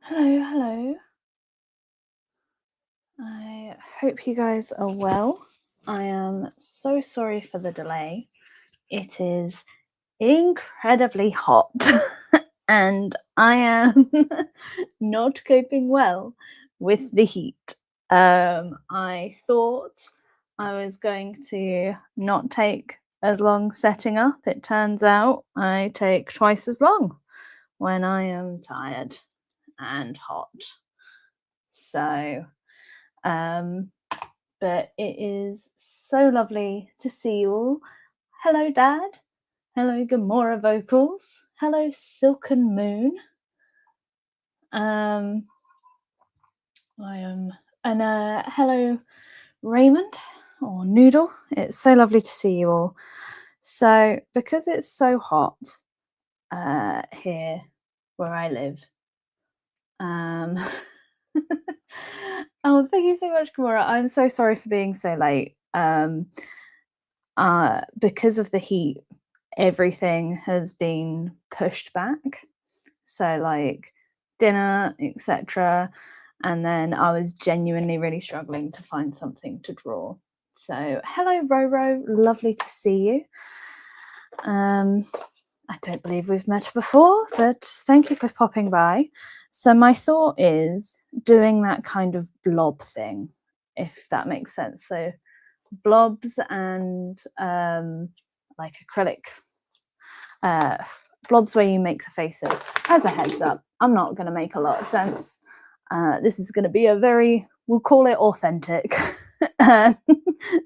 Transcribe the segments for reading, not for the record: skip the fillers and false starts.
Hello, hello. I hope you guys are well. I am so sorry for the delay. It is incredibly hot and I am not coping well with the heat. I thought I was going to not take as long setting up. It turns out I take twice as long when I am tired and hot. So, but it is so lovely to see you all. Hello, Dad. Hello, Gamora Vocals. Hello, Silken Moon. Hello, Raymond or Noodle. It's so lovely to see you all. So, because it's so hot here where I live, oh, thank you so much, Gamora. I'm so sorry for being so late. Because of the heat, everything has been pushed back. So like dinner, etc. And then I was genuinely really struggling to find something to draw. So hello, Roro. Lovely to see you. I don't believe we've met before, but thank you for popping by. So my thought is doing that kind of blob thing, if that makes sense. So blobs and like acrylic blobs where you make the faces. As a heads up, I'm not going to make a lot of sense. This is going to be a very, we'll call it authentic.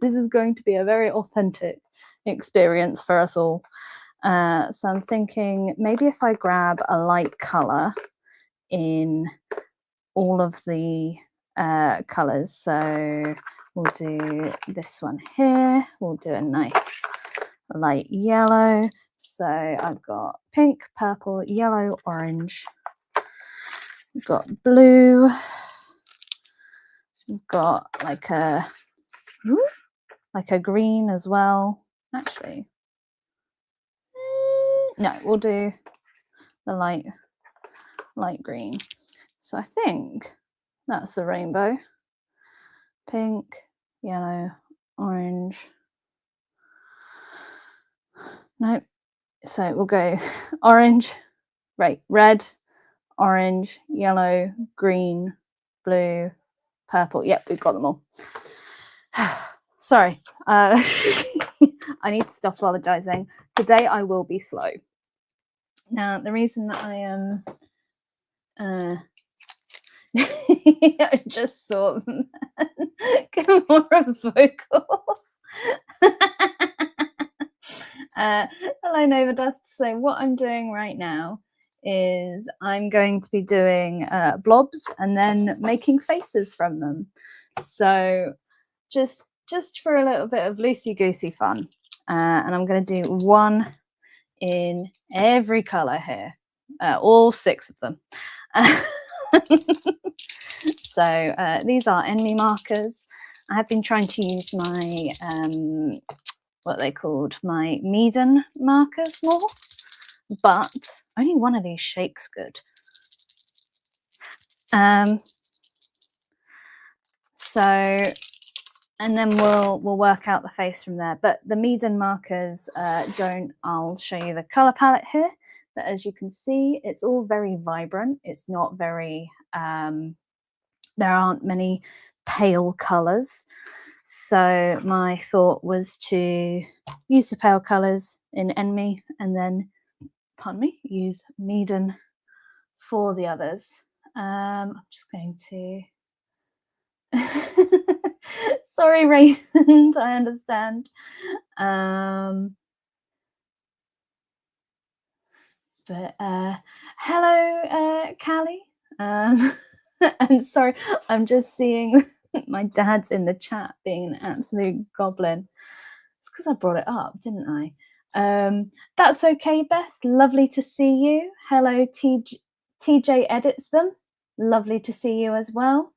This is going to be a very authentic experience for us all. So I'm thinking maybe if I grab a light color in all of the colors. So we'll do this one here. We'll do a nice light yellow. So I've got pink, purple, yellow, orange. We've got blue. We've got like a green as well. Actually, no, we'll do the light green. So I think that's the rainbow. Pink, yellow, orange. No, so we'll go orange, right, red, orange, yellow, green, blue, purple. Yep, we've got them all. Sorry, I need to stop apologizing. Today I will be slow. Now, the reason that I am I just saw Gamora Vocals. Hello, Nova Dust. So what I'm doing right now is I'm going to be doing blobs and then making faces from them. So just for a little bit of loosey-goosey fun. And I'm going to do one in every color here, all 6 of them. So these are ENMY markers. I have been trying to use my what they called my MEEDEN markers more, but only one of these shakes good. So, and then we'll work out the face from there. But the MEEDEN markers don't. I'll show you the color palette here. But as you can see, it's all very vibrant. It's not very. There aren't many pale colors. So my thought was to use the pale colours in ENMY and then, pardon me, use MEEDEN for the others. I'm just going to... Sorry, Raymond, I understand. But hello, Callie. And sorry, I'm just seeing my dad's in the chat being an absolute goblin. It's because I brought it up, didn't I? That's okay, Beth. Lovely to see you. Hello, TJ edits them. Lovely to see you as well.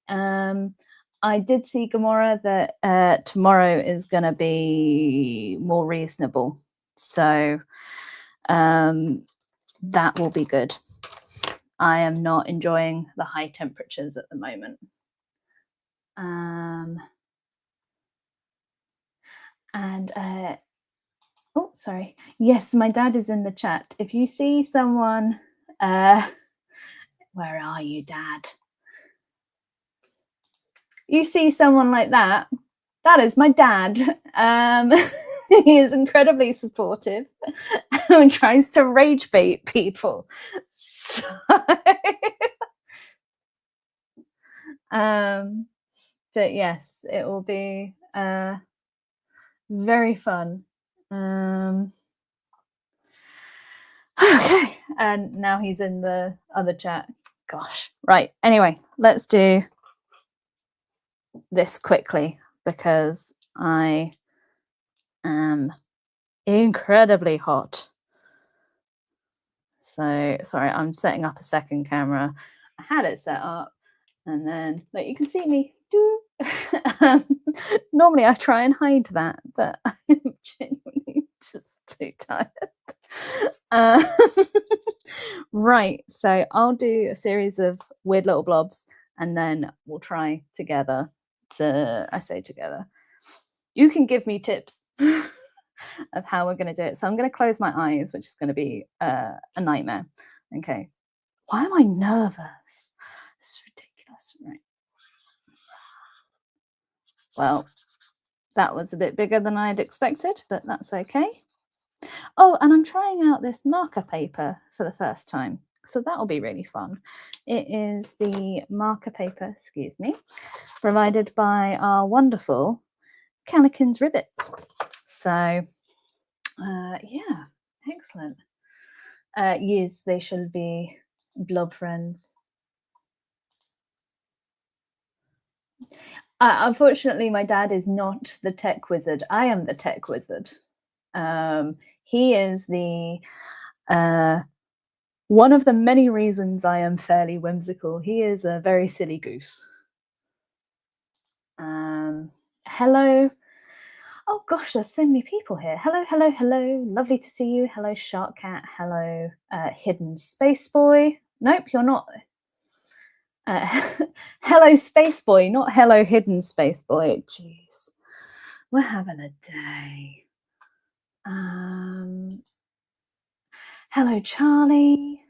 I did see, Gamora, that tomorrow is going to be more reasonable. So that will be good. I am not enjoying the high temperatures at the moment. Oh, sorry. Yes, my dad is in the chat. If you see someone, where are you, Dad? You see someone like that, that is my dad. He is incredibly supportive and tries to rage bait people. So, but yes, it will be very fun. Okay, and now he's in the other chat. Gosh, right. Anyway, let's do this quickly because I am incredibly hot. So sorry, I'm setting up a second camera. I had it set up and then like you can see me. Normally I try and hide that, but I'm genuinely just too tired. Right, so I'll do a series of weird little blobs and then we'll try together to, I say together, you can give me tips of how we're going to do it. So I'm going to close my eyes, which is going to be a nightmare. Okay. Why am I nervous? It's ridiculous. Right. Well, that was a bit bigger than I'd expected, but that's okay. Oh, and I'm trying out this marker paper for the first time. So that'll be really fun. It is the marker paper, excuse me, provided by our wonderful Calican's Ribbit. So, yeah, excellent. Yes, they shall be blob friends. Unfortunately, my dad is not the tech wizard. I am the tech wizard. He is the one of the many reasons I am fairly whimsical. He is a very silly goose. Hello. Oh gosh, there's so many people here. Hello, hello, hello. Lovely to see you. Hello, Shark Cat. Hello, Hidden Space Boy. Nope, you're not. Hello, Space Boy, not hello, Hidden Space Boy. Jeez, we're having a day. Hello, Charlie.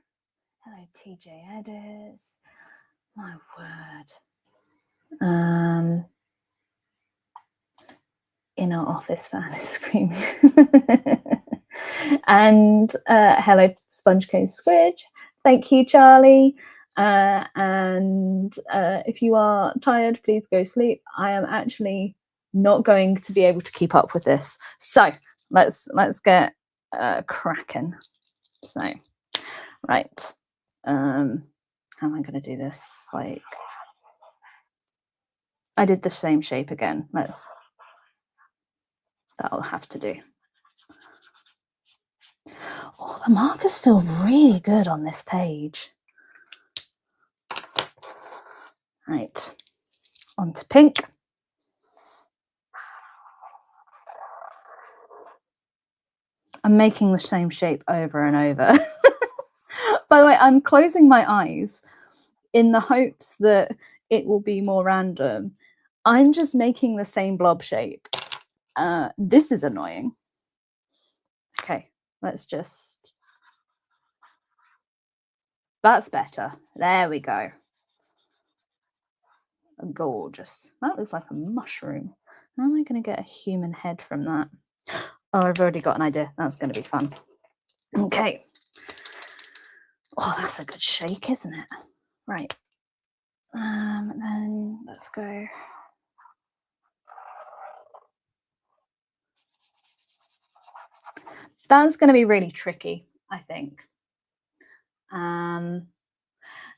Hello, TJ Edis. My word. Inner office fan is screaming. And hello, Sponge Cone Squidge. Thank you, Charlie. And if you are tired, please go sleep. I am actually not going to be able to keep up with this. So let's get cracking. So, right. How am I going to do this? Like, I did the same shape again. That'll have to do. Oh, the markers feel really good on this page. Right, on to pink. I'm making the same shape over and over. By the way, I'm closing my eyes in the hopes that it will be more random. I'm just making the same blob shape. This is annoying. Okay, let's just... That's better. There we go. Gorgeous. That looks like a mushroom. How am I going to get a human head from that? Oh, I've already got an idea. That's going to be fun. Okay. Oh, that's a good shake, isn't it? Right. Then let's go. That's going to be really tricky, I think.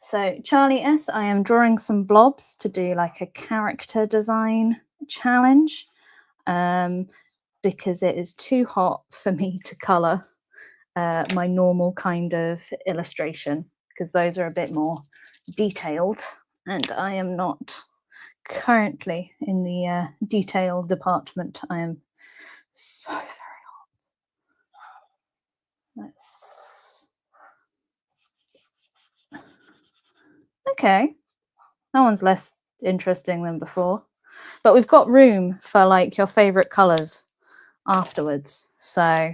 So Charlie S, I am drawing some blobs to do like a character design challenge because it is too hot for me to colour my normal kind of illustration because those are a bit more detailed and I am not currently in the detail department. I am so very hot. Let's... Okay, that one's less interesting than before. But we've got room for like your favourite colours afterwards. So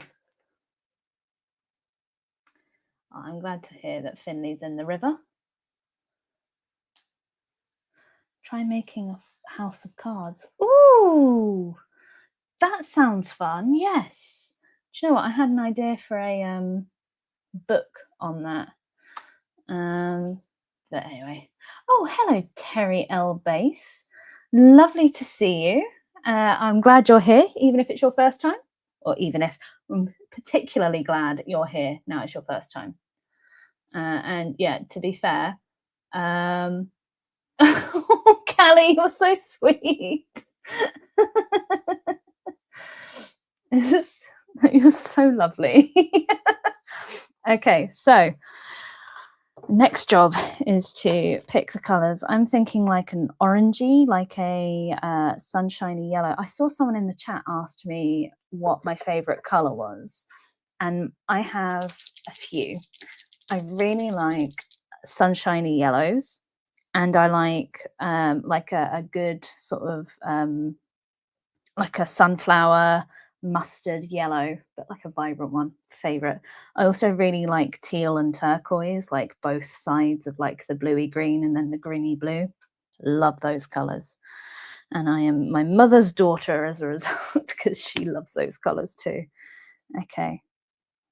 I'm glad to hear that Finley's in the river. Try making a house of cards. Ooh, that sounds fun. Yes. Do you know what? I had an idea for a book on that. But anyway. Oh, hello, Terry L. Base. Lovely to see you. I'm glad you're here, even if it's your first time, or even if I'm particularly glad you're here now it's your first time. And yeah, to be fair, oh, Callie, you're so sweet. You're so lovely. Okay, so next job is to pick the colours. I'm thinking like an orangey, like a sunshiny yellow. I saw someone in the chat asked me what my favourite colour was, and I have a few. I really like sunshiny yellows, and I like a good sort of like a sunflower mustard yellow, but like a vibrant one. Favorite. I also really like teal and turquoise, like both sides of like the bluey green and then the greeny blue. Love those colors. And I am my mother's daughter as a result because she loves those colors too. Okay.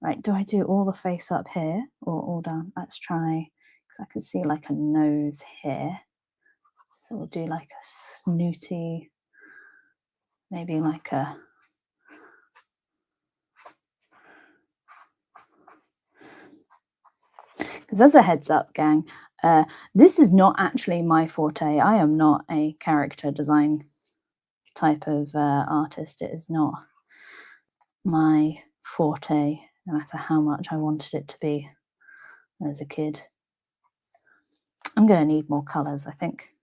Right, do I do all the face up here or all down? Let's try, because I can see like a nose here. So we'll do like a snooty, maybe like a, because as a heads up, gang, this is not actually my forte. I am not a character design type of artist. It is not my forte, no matter how much I wanted it to be as a kid. I'm going to need more colours, I think.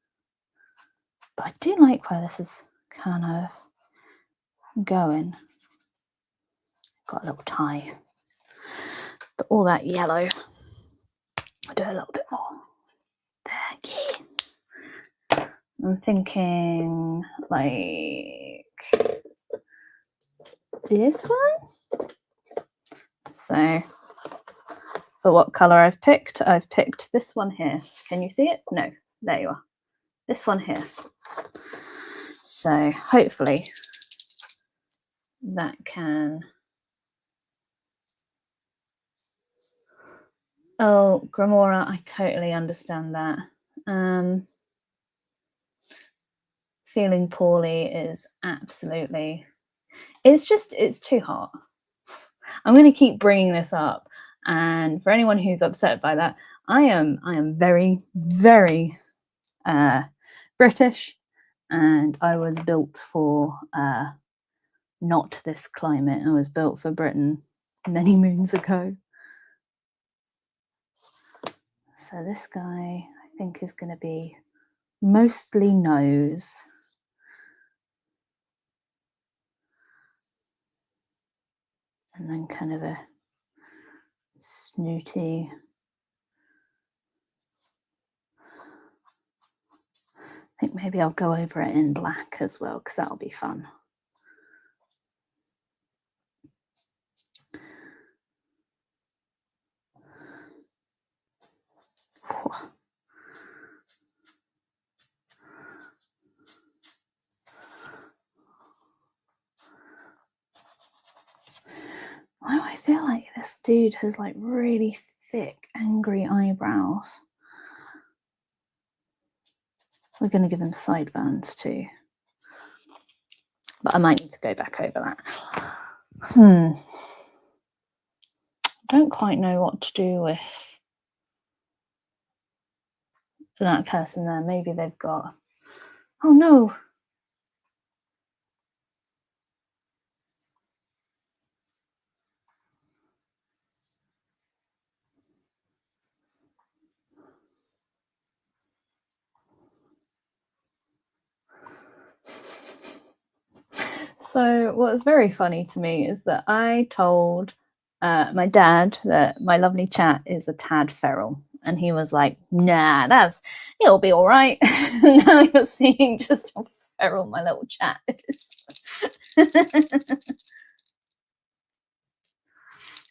But I do like where this is kind of going. Got a little tie. But all that yellow, I'll do a little bit more. There, yeah. I'm thinking like this one. So for what colour I've picked this one here. Can you see it? No, there you are. This one here. So hopefully that can... Oh, Gramora, I totally understand that. Feeling poorly is absolutely... It's too hot. I'm going to keep bringing this up. And for anyone who's upset by that, I am very, very British, and I was built for not this climate. I was built for Britain many moons ago. So this guy, I think, is going to be mostly nose. And then kind of a snooty. I think maybe I'll go over it in black as well, because that'll be fun. Why do I feel like this dude has like really thick, angry eyebrows? We're going to give him sideburns too. But I might need to go back over that. I don't quite know what to do with that person there. Maybe they've got... Oh no! So what's very funny to me is that I told My dad, my lovely chat, is a tad feral, and he was like, "Nah, it'll be all right." Now you're seeing just how feral my little chat is.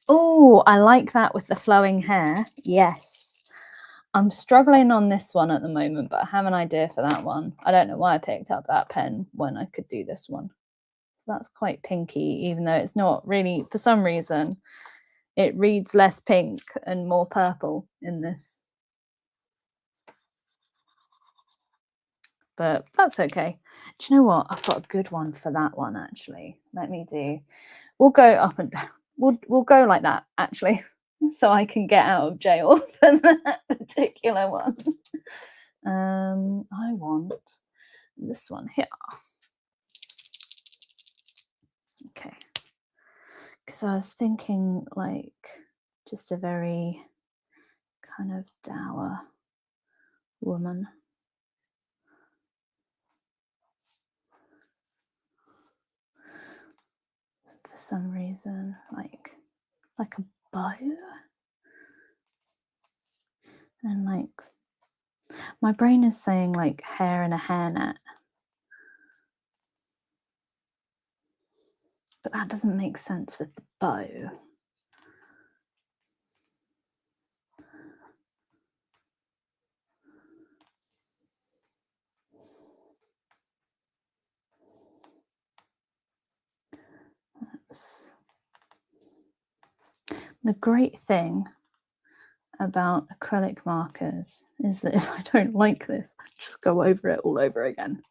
Oh, I like that with the flowing hair. Yes. I'm struggling on this one at the moment, but I have an idea for that one. I don't know why I picked up that pen when I could do this one. So that's quite pinky, even though it's not really, for some reason, it reads less pink and more purple in this. But that's okay. Do you know what? I've got a good one for that one, actually. We'll go up and down. We'll go like that, actually, so I can get out of jail for that particular one. I want this one here. Okay. Because I was thinking like just a very kind of dour woman. For some reason, like a bow. And like my brain is saying like hair in a hairnet. But that doesn't make sense with the bow. The great thing about acrylic markers is that if I don't like this, I just go over it all over again.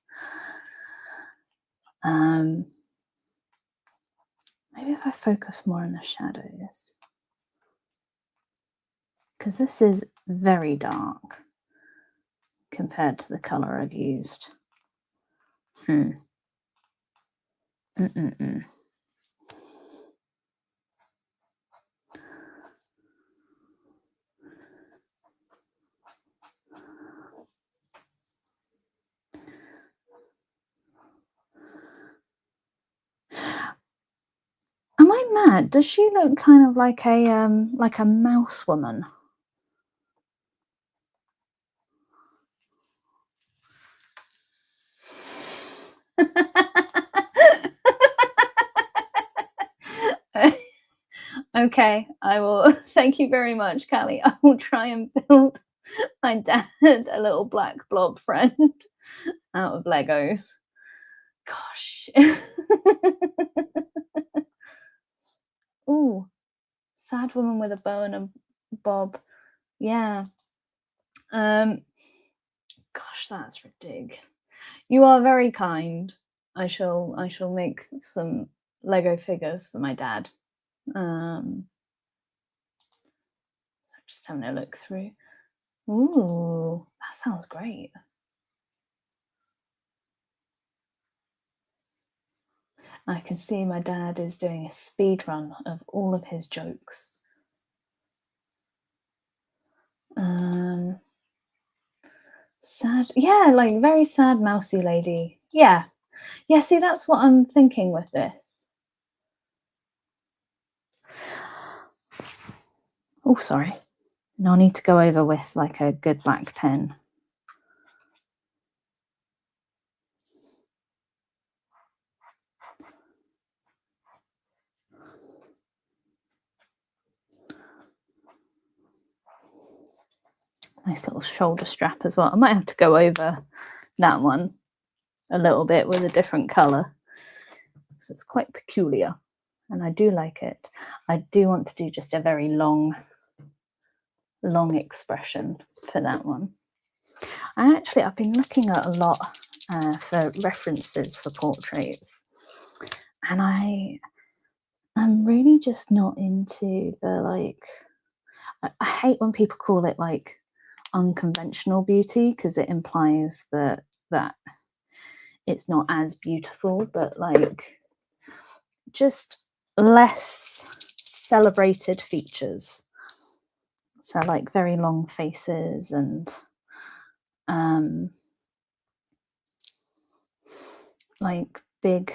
Maybe if I focus more on the shadows, because this is very dark compared to the color I've used. Am I mad? Does she look kind of like a mouse woman? Okay, I will. Thank you very much, Callie. I will try and build my dad a little black blob friend out of Legos. Gosh. Ooh, sad woman with a bow and a bob. Yeah. Gosh, that's ridiculous. You are very kind. I shall make some Lego figures for my dad. Just having a look through. Ooh, that sounds great. I can see my dad is doing a speed run of all of his jokes. Sad, yeah, like very sad mousy lady. Yeah, see, that's what I'm thinking with this. Oh, sorry. Now I need to go over with like a good black pen. Nice little shoulder strap as well. I might have to go over that one a little bit with a different color, so it's quite peculiar and I do like it. I do want to do just a very long expression for that one. I've been looking at a lot for references for portraits, and I'm really just not into the like, I hate when people call it like unconventional beauty, because it implies that it's not as beautiful, but like just less celebrated features. So like very long faces and like big,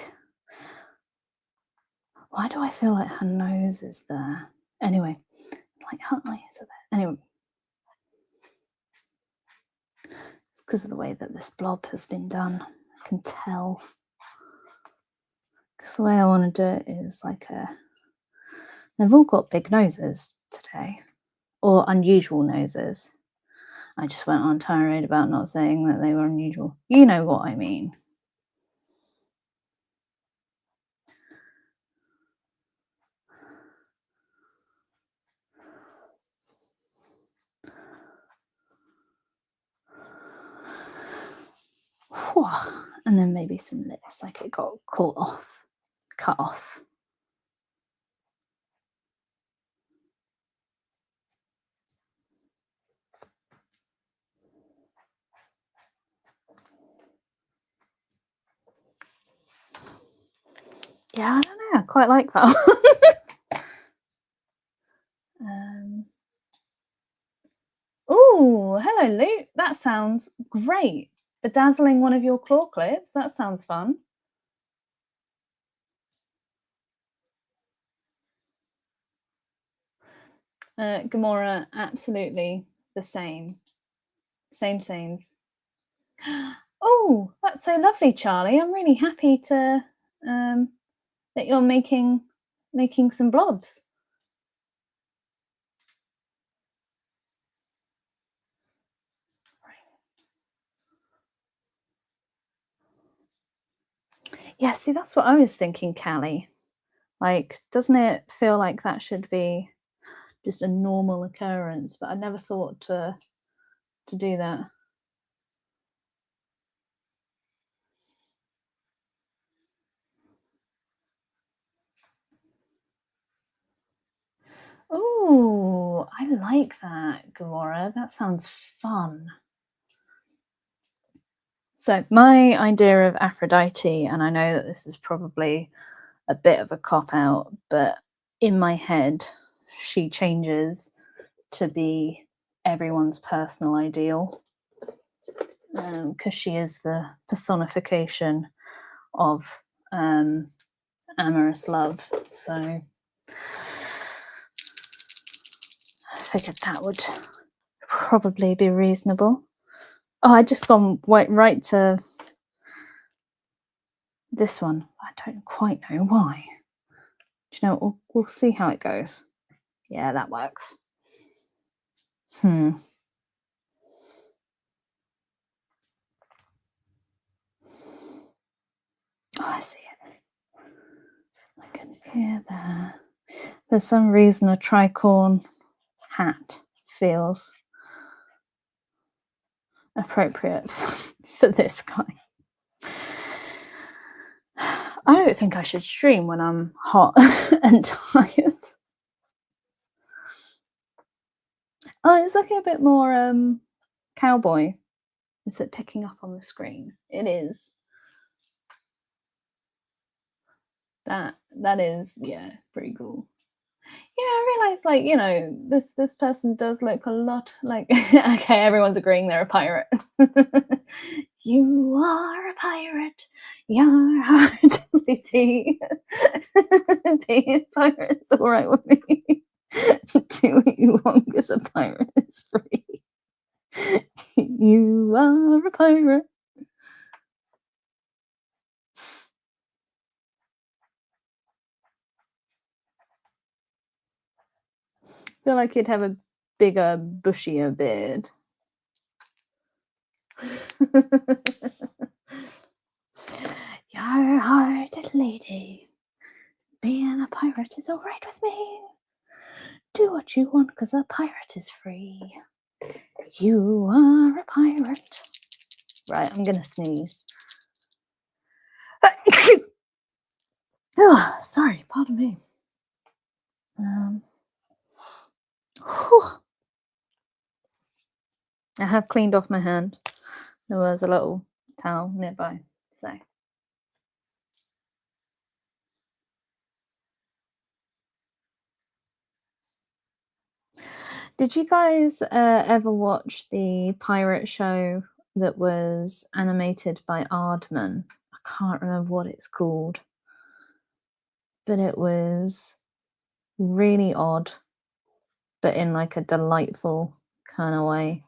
Why do I feel like her nose is there? Anyway, like her eyes are there. Anyway, it's because of the way that this blob has been done. I can tell. Because the way I want to do it is like they've all got big noses today, or unusual noses. I just went on a tirade about not saying that they were unusual. You know what I mean. And then maybe some lips, like it got cut off. Yeah, I don't know. I quite like that one. Oh, hello, Luke. That sounds great. Bedazzling one of your claw clips. That sounds fun. Gamora, absolutely the same. Sames. Oh, that's so lovely, Charlie. I'm really happy to that you're making some blobs. Yeah, see, that's what I was thinking, Callie. Like, doesn't it feel like that should be just a normal occurrence? But I never thought to do that. Oh, I like that, Gamora. That sounds fun. So my idea of Aphrodite, and I know that this is probably a bit of a cop-out, but in my head, she changes to be everyone's personal ideal, because she is the personification of amorous love. So I figured that would probably be reasonable. Oh, I just gone right to this one. I don't quite know why. Do you know, we'll see how it goes. Yeah, that works. Oh, I see it. Like an ear there. For some reason, a tricorn hat feels appropriate for this guy. I don't think I should stream when I'm hot and tired. Oh, it's looking a bit more cowboy. Is it picking up on the screen? It is. That is, yeah, pretty cool. Yeah, I realized, like, you know, this person does look a lot like okay, everyone's agreeing they're a pirate. You are a pirate. Your heart beating. Being a pirate's all right with me. Do what you want because a pirate is free. You are a pirate. I feel like he'd have a bigger, bushier beard. Your hearted lady. Being a pirate is all right with me. Do what you want because a pirate is free. You are a pirate. Right, I'm gonna sneeze. Oh, sorry, pardon me. I have cleaned off my hand. There was a little towel nearby, so. Did you guys ever watch the pirate show that was animated by Aardman? I can't remember what it's called. but it was really odd, but in like a delightful kind of way.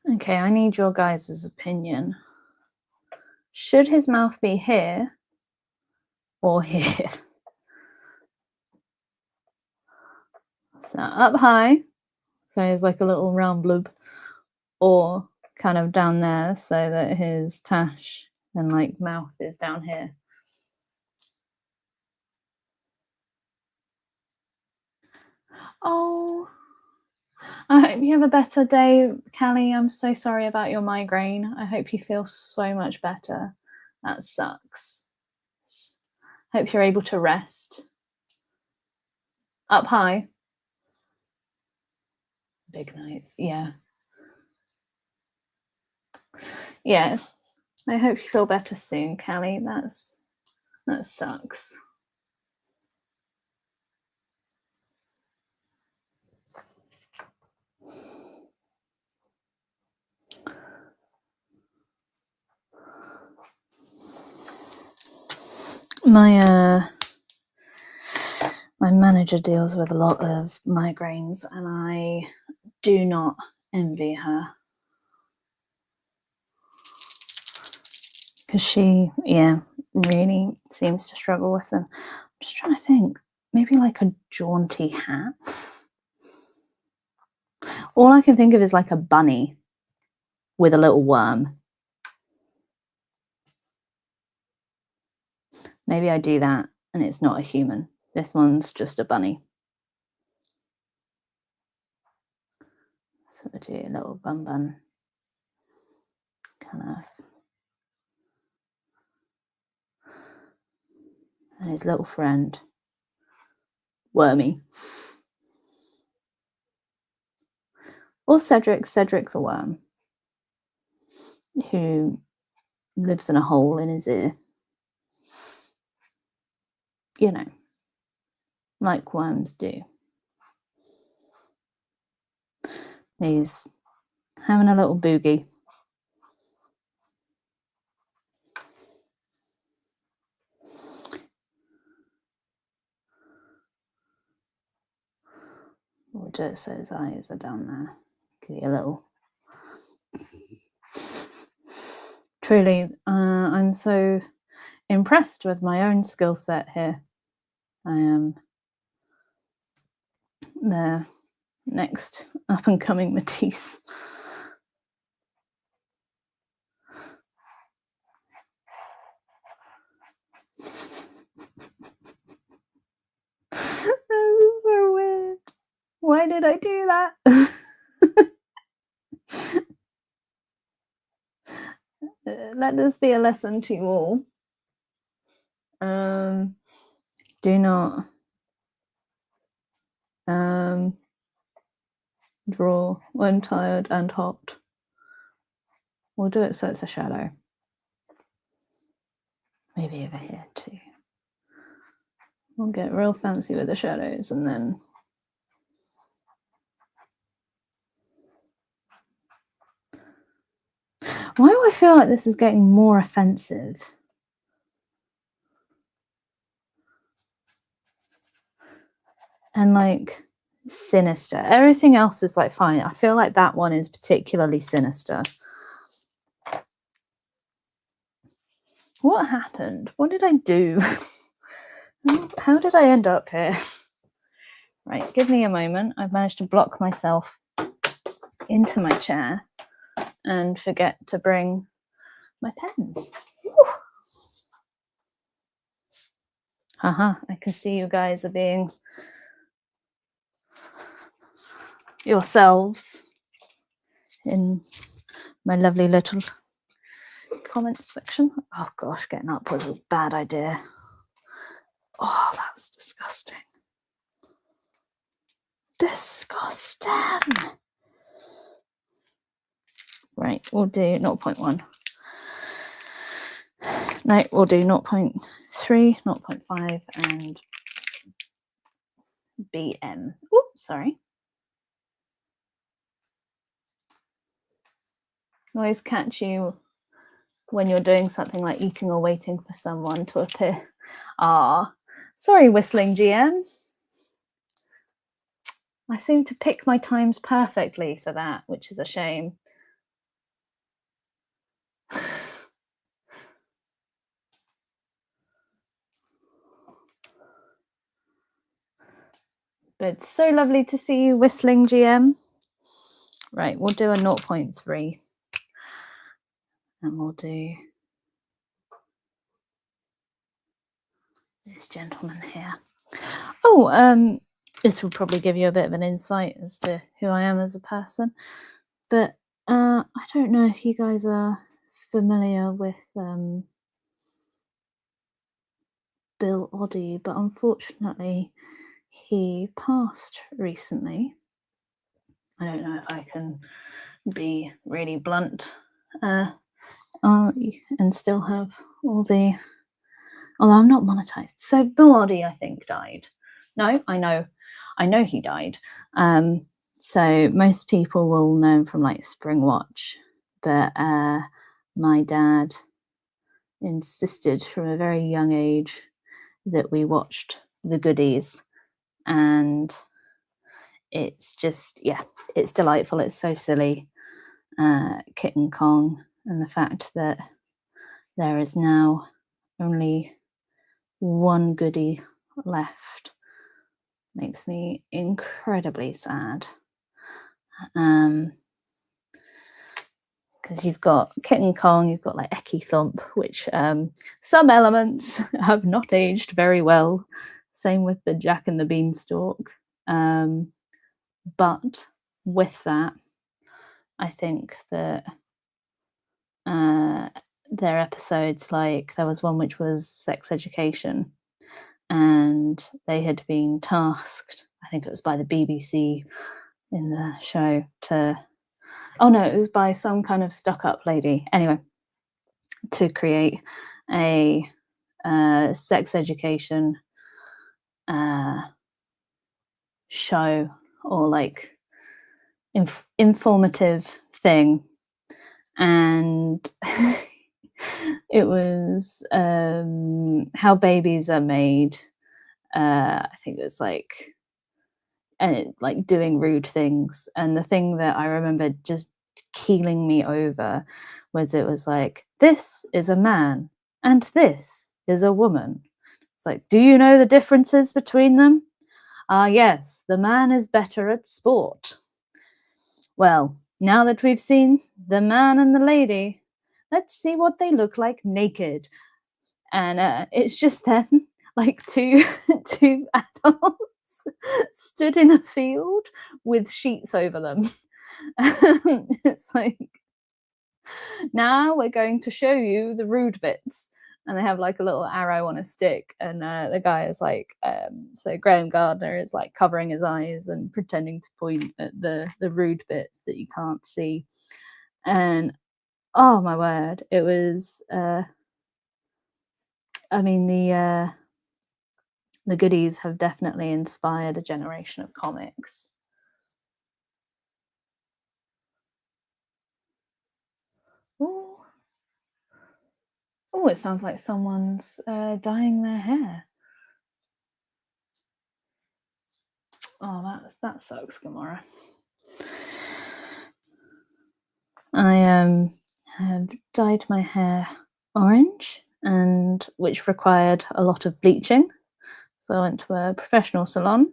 Okay, I need your guys' opinion. Should his mouth be here or here? So up high, so he's like a little round blob, or kind of down there so that his tash and like mouth is down here. Oh, I hope you have a better day, Callie. I'm so sorry about your migraine. I hope you feel so much better. That sucks. Hope you're able to rest. Up high. Big nights, yeah. Yeah. I hope you feel better soon, Callie. That sucks. My manager deals with a lot of migraines, and I do not envy her. Because she, yeah, really seems to struggle with them. I'm just trying to think, maybe like a jaunty hat. All I can think of is like a bunny with a little worm. Maybe I do that and it's not a human. This one's just a bunny. So I do a little bun kind of. And his little friend, Wormy. Or Cedric the worm, who lives in a hole in his ear. You know, like worms do. He's having a little boogie. We'll do it so his eyes are down there. Give you a little. Truly, I'm so impressed with my own skill set here. I am the next up and coming Matisse. This is so weird. Why did I do that? Let this be a lesson to you all. Do not draw when tired and hot. We'll do it so it's a shadow. Maybe over here too. We'll get real fancy with the shadows and then why do I feel like this is getting more offensive? And like sinister. Everything else is like fine. I feel like that one is particularly sinister. What happened? What did I do? How did I end up here? Right, give me a moment. I've managed to block myself into my chair and forget to bring my pens. Haha, I can see you guys are being yourselves in my lovely little comments section. Oh gosh, getting up was a bad idea. Oh, that's disgusting. Disgusting. Right, we'll do 0.1. No, we'll do 0.3, 0.5, and BM. Oops, sorry. Always catch you when you're doing something like eating or waiting for someone to appear. Ah, sorry, whistling GM. I seem to pick my times perfectly for that, which is a shame. But it's so lovely to see you, whistling GM. Right, we'll do a 0.3. And we'll do this gentleman here. Oh, this will probably give you a bit of an insight as to who I am as a person. But I don't know if you guys are familiar with Bill Oddie, but unfortunately he passed recently. I don't know if I can be really blunt and still have all the... Although I'm not monetized. So Bill Oddie, I think, died. No, I know he died. So most people will know him from like Spring Watch, but my dad insisted from a very young age that we watched The Goodies, and it's just, yeah, it's delightful. It's so silly. Kitten Kong, and the fact that there is now only one goodie left makes me incredibly sad. Because you've got Kitten Kong, you've got like Eki Thump, which some elements have not aged very well. Same with the Jack and the Beanstalk. But with that, I think that their episodes, like there was one which was sex education, and they had been tasked, I think it was by the BBC in the show, to... Oh no, it was by some kind of stuck-up lady. Anyway, to create a sex education show, or like informative thing. And it was how babies are made. I think it was like doing rude things. And the thing that I remember just keeling me over was, it was like, this is a man and this is a woman. It's like, do you know the differences between them? Ah, yes, the man is better at sport. Well, now that we've seen the man and the lady, let's see what they look like naked. And it's just them, like two adults stood in a field with sheets over them. It's like, now we're going to show you the rude bits. And they have like a little arrow on a stick, and the guy is like, so Graham Gardner is like covering his eyes and pretending to point at the rude bits that you can't see. And oh my word, it was I mean, the Goodies have definitely inspired a generation of comics. Oh, it sounds like someone's dyeing their hair. Oh, that sucks, Gamora. I have dyed my hair orange, and which required a lot of bleaching. So I went to a professional salon,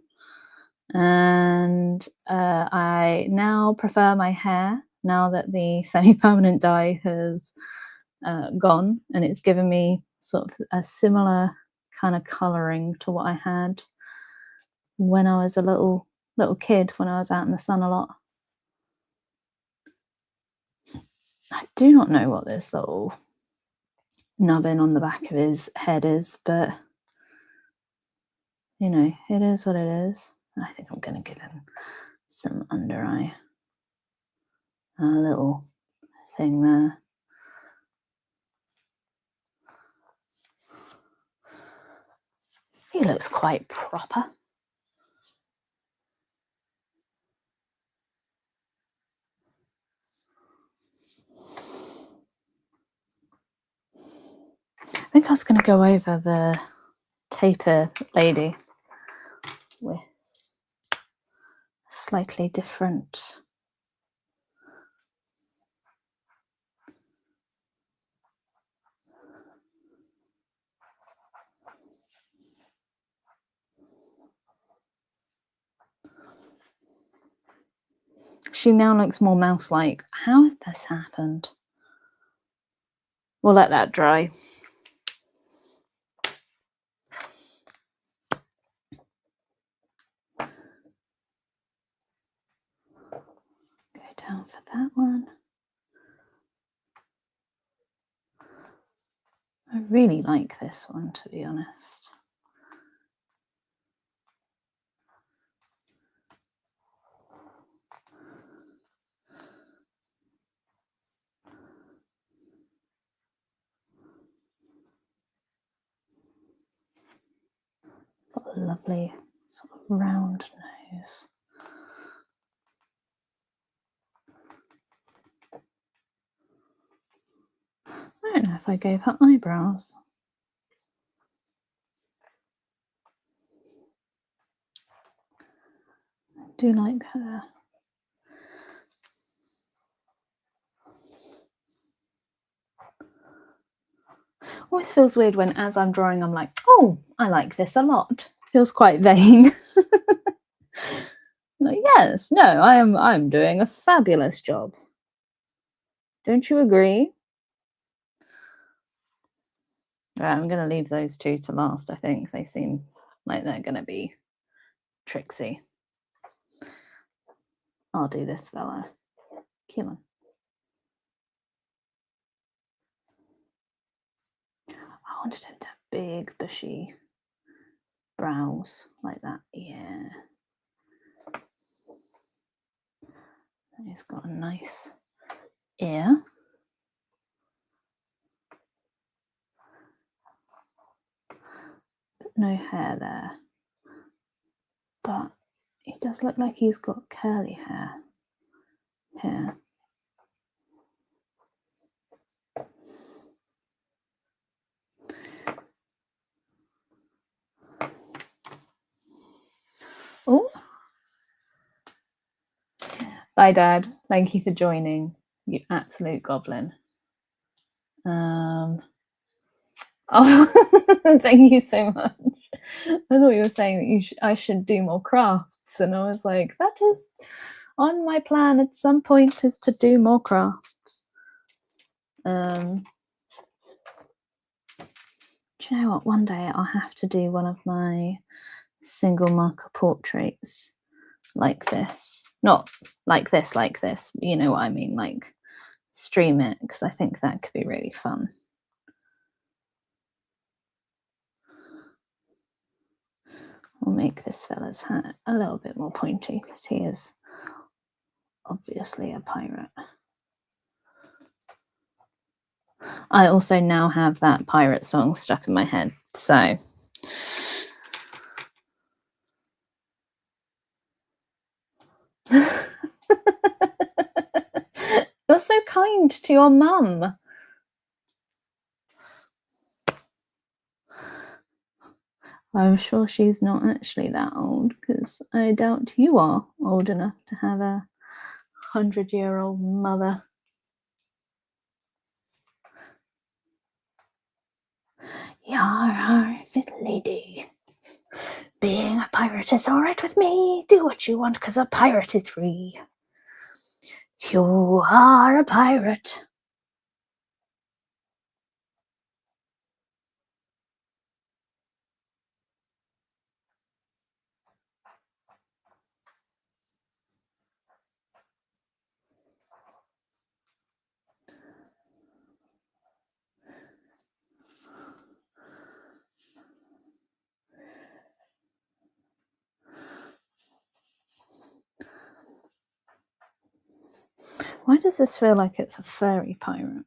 and I now prefer my hair now that the semi-permanent dye has gone, and it's given me sort of a similar kind of colouring to what I had when I was a little kid, when I was out in the sun a lot. I do not know what this little nubbin on the back of his head is, but you know, it is what it is. I think I'm going to give him some under eye. A little thing there. He looks quite proper. I think I was going to go over the taper lady with slightly different. She now looks more mouse-like. How has this happened? We'll let that dry. Go down for that one. I really like this one, to be honest. Got a lovely sort of round nose. I don't know if I gave her eyebrows. I do like her. Always feels weird when, as I'm drawing, I'm like, oh, I like this a lot. Feels quite vain. Like, yes, no, I'm doing a fabulous job. Don't you agree? Right, I'm going to leave those two to last, I think. They seem like they're going to be tricksy. I'll do this fella. Come on. I wanted him to have big, bushy brows like that. Yeah. And he's got a nice ear. But no hair there. But he does look like he's got curly hair here. Oh. Bye, Dad. Thank you for joining, you absolute goblin. Oh, thank you so much. I thought you were saying that I should do more crafts, and I was like, that is on my plan at some point, is to do more crafts. Do you know what? One day I'll have to do one of my single marker portraits like this. Not like this, you know what I mean, like stream it, because I think that could be really fun. We'll make this fella's hat a little bit more pointy because he is obviously a pirate. I also now have that pirate song stuck in my head, so you're so kind to your mum. I'm sure she's not actually that old, because I doubt you are old enough to have a 100-year-old mother. Yar, fiddly-dee. Being a pirate is all right with me. Do what you want, because a pirate is free. You are a pirate. does this feel like it's a furry pirate?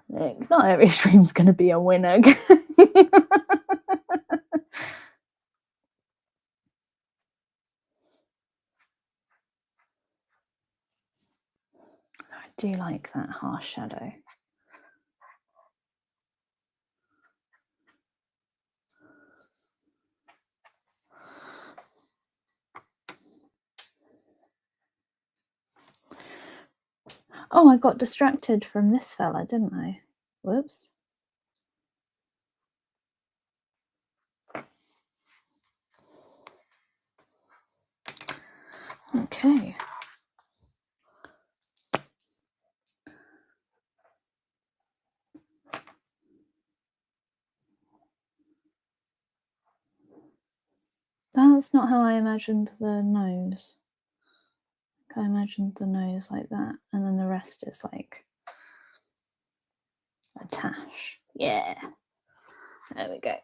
Look, not every stream's going to be a winner. I do like that harsh shadow. Oh, I got distracted from this fella, didn't I? Whoops. Okay. That's not how I imagined the nose. I imagined the nose like that, and then the rest is like a tash. Yeah. There we go.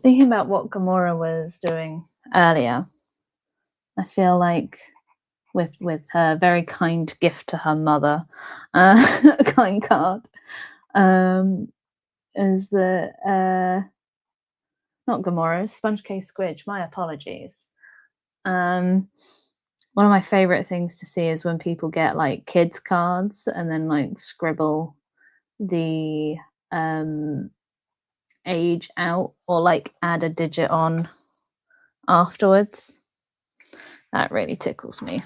Thinking about what Gamora was doing earlier, I feel like with her very kind gift to her mother, a kind card, is the not Gamora, Sponge Case Squidge. My apologies. One of my favorite things to see is when people get like kids cards and then like scribble the age out or like add a digit on afterwards. That really tickles me.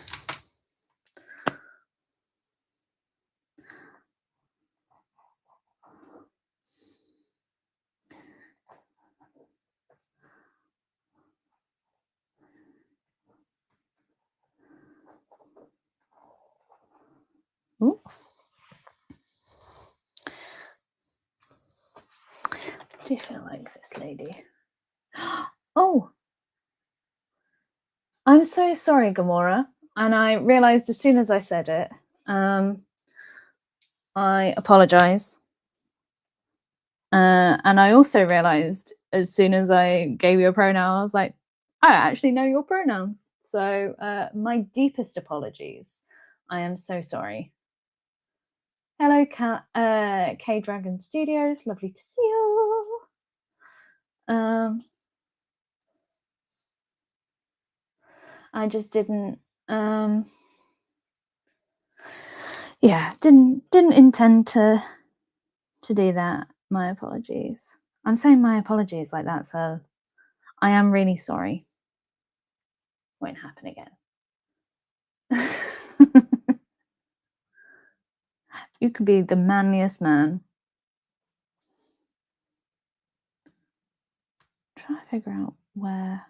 Ooh. What do you feel like this lady? Oh, I'm so sorry, Gamora. And I realized as soon as I said it, I apologize. And I also realized as soon as I gave you a pronoun, I was like, I actually know your pronouns. So my deepest apologies. I am so sorry. Hello, K-Dragon Studios. Lovely to see you. I just didn't yeah, didn't intend to do that. My apologies. I'm saying my apologies like that, so I am really sorry. Won't happen again. You could be the manliest man. Try to figure out where.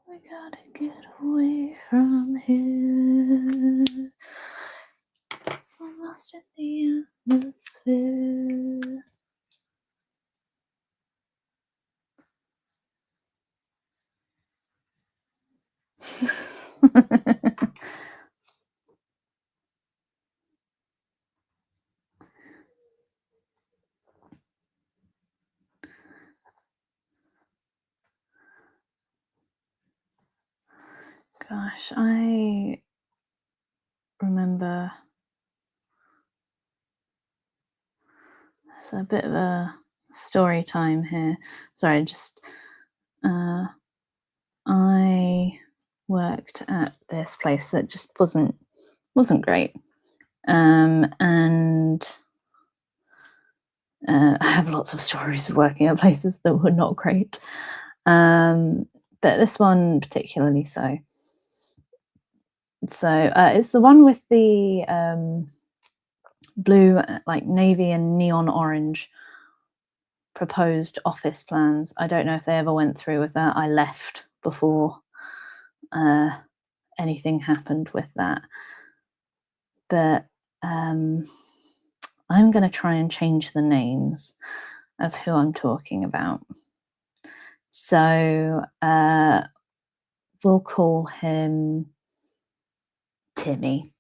We gotta get away from here. It's almost in the atmosphere. Gosh, I remember it's a bit of a story time here. Sorry, just I worked at this place that just wasn't great, and I have lots of stories of working at places that were not great, but this one particularly so. So it's the one with the blue, like navy and neon orange proposed office plans. I don't know if they ever went through with that. I left before anything happened with that. But I'm going to try and change the names of who I'm talking about. So we'll call him Timmy.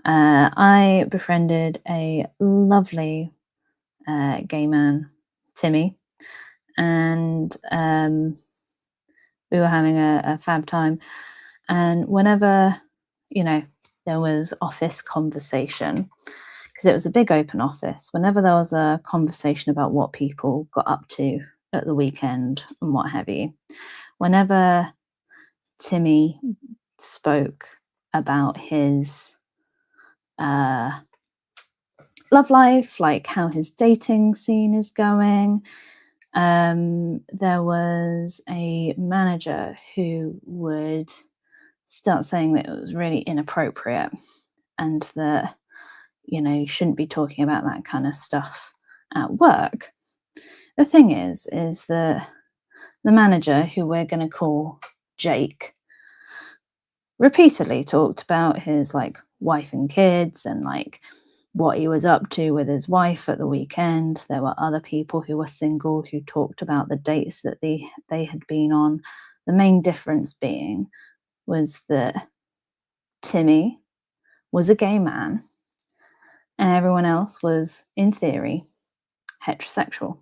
I befriended a lovely gay man, Timmy, and we were having a fab time. And whenever, you know, there was office conversation, because it was a big open office, whenever there was a conversation about what people got up to at the weekend and what have you, whenever Timmy spoke about his love life, like how his dating scene is going, there was a manager who would start saying that it was really inappropriate and that, you know, you shouldn't be talking about that kind of stuff at work. The thing is that the manager, who we're going to call Jake, repeatedly talked about his like wife and kids and like what he was up to with his wife at the weekend. There were other people who were single who talked about the dates that they had been on. The main difference being was that Timmy was a gay man and everyone else was, in theory, heterosexual.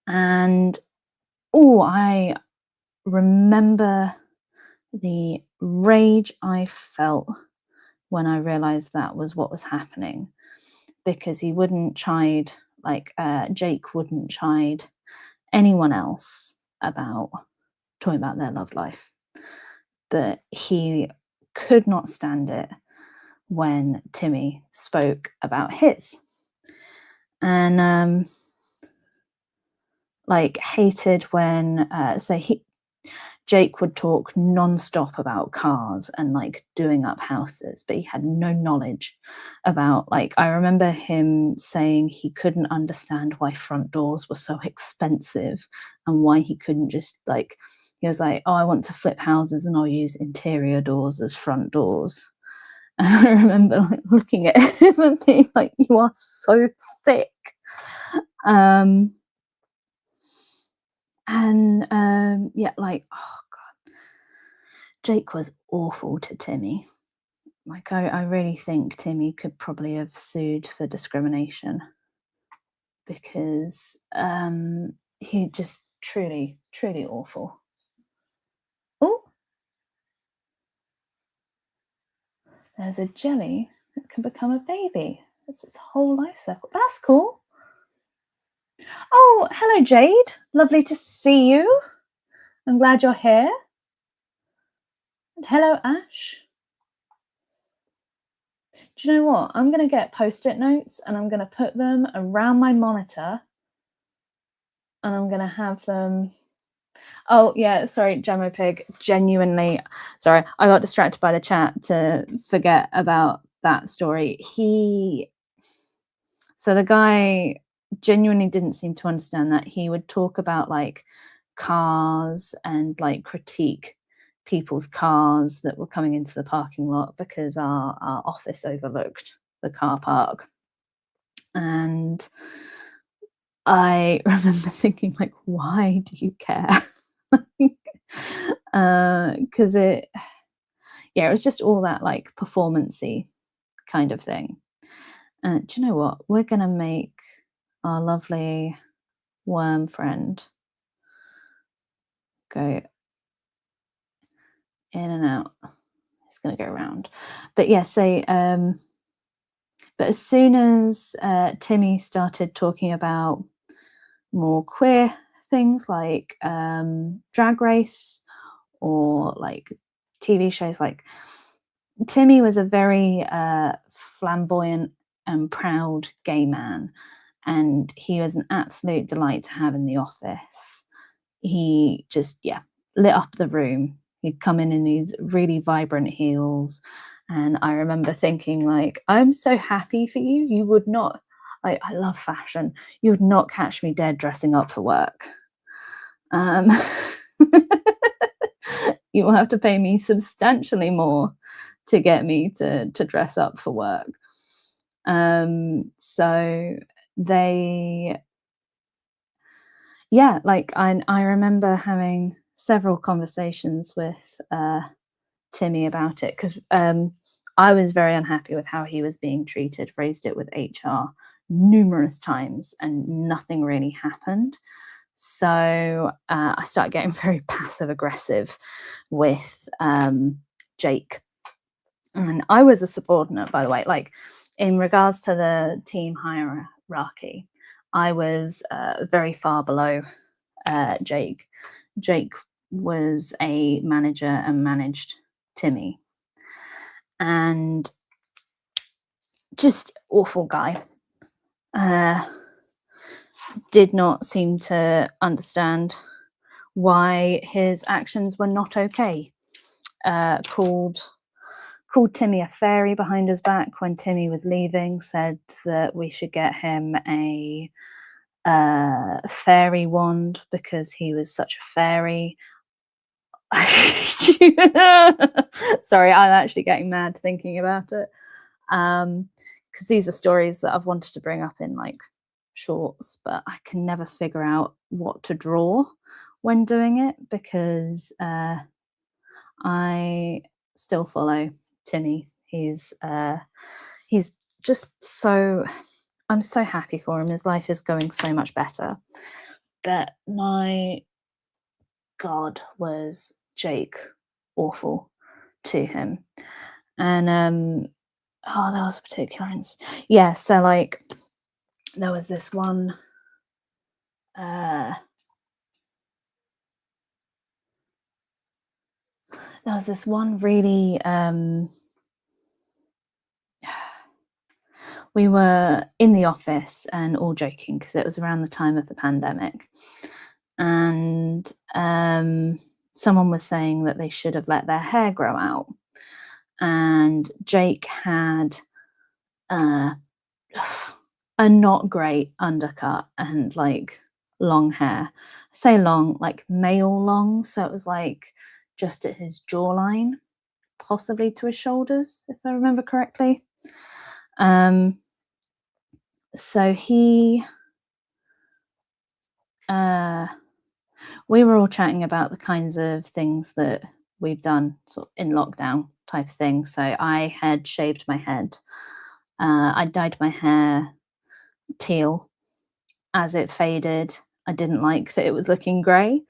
And I remember the rage I felt when I realized that was what was happening, because he wouldn't chide, like Jake wouldn't chide anyone else about talking about their love life, but he could not stand it when Timmy spoke about his, and like hated when Jake would talk non-stop about cars and like doing up houses, but he had no knowledge about, like, I remember him saying he couldn't understand why front doors were so expensive and why he couldn't just like, he was like, oh, I want to flip houses and I'll use interior doors as front doors. And I remember like looking at him and being like, you are so thick. Yeah, like, oh god, Jake was awful to Timmy. Like, I really think Timmy could probably have sued for discrimination, because he just truly awful. Oh, there's a jelly that can become a baby. That's its whole life cycle. That's cool. Oh, hello, Jade. Lovely to see you. I'm glad you're here. And hello, Ash. Do you know what? I'm going to get Post-it notes and I'm going to put them around my monitor. And I'm going to have them... Oh, yeah, sorry, Jamo Pig. Genuinely, sorry. I got distracted by the chat to forget about that story. So the guy genuinely didn't seem to understand that. He would talk about like cars and like critique people's cars that were coming into the parking lot, because our office overlooked the car park. And I remember thinking, like, why do you care? Because it was just all that like performancy kind of thing. Do you know what? We're gonna make our lovely worm friend go in and out. It's gonna go around. But yeah, but as soon as Timmy started talking about more queer things like Drag Race or like TV shows, like, Timmy was a very flamboyant and proud gay man, and he was an absolute delight to have in the office. He just lit up the room. He'd come in these really vibrant heels. And I remember thinking, like, I'm so happy for you. You would not, like, I love fashion. You would not catch me dead dressing up for work. Um, you will have to pay me substantially more to get me to dress up for work. So they, yeah, like I remember having several conversations with Timmy about it because I was very unhappy with how he was being treated, raised it with HR numerous times, and nothing really happened. So I started getting very passive aggressive with Jake. And I was a subordinate, by the way, like in regards to the team hierarchy, I was very far below Jake. Jake was a manager and managed Timmy. And just awful guy. Did not seem to understand why his actions were not okay. Called Timmy a fairy behind his back when Timmy was leaving, said that we should get him a fairy wand because he was such a fairy. Sorry, I'm actually getting mad thinking about it. Because these are stories that I've wanted to bring up in like shorts, but I can never figure out what to draw when doing it because I still follow Timmy. He's just so, I'm so happy for him. His life is going so much better. But my God, was Jake awful to him. And oh, there was a particular yeah, so like there was this one really we were in the office and all joking because it was around the time of the pandemic, and someone was saying that they should have let their hair grow out, and Jake had a not great undercut and like long hair. I say long, like male long, so it was like just at his jawline, possibly to his shoulders, if I remember correctly. So he we were all chatting about the kinds of things that we've done sort of in lockdown type of thing. So I had shaved my head. I dyed my hair teal as it faded. I didn't like that it was looking grey,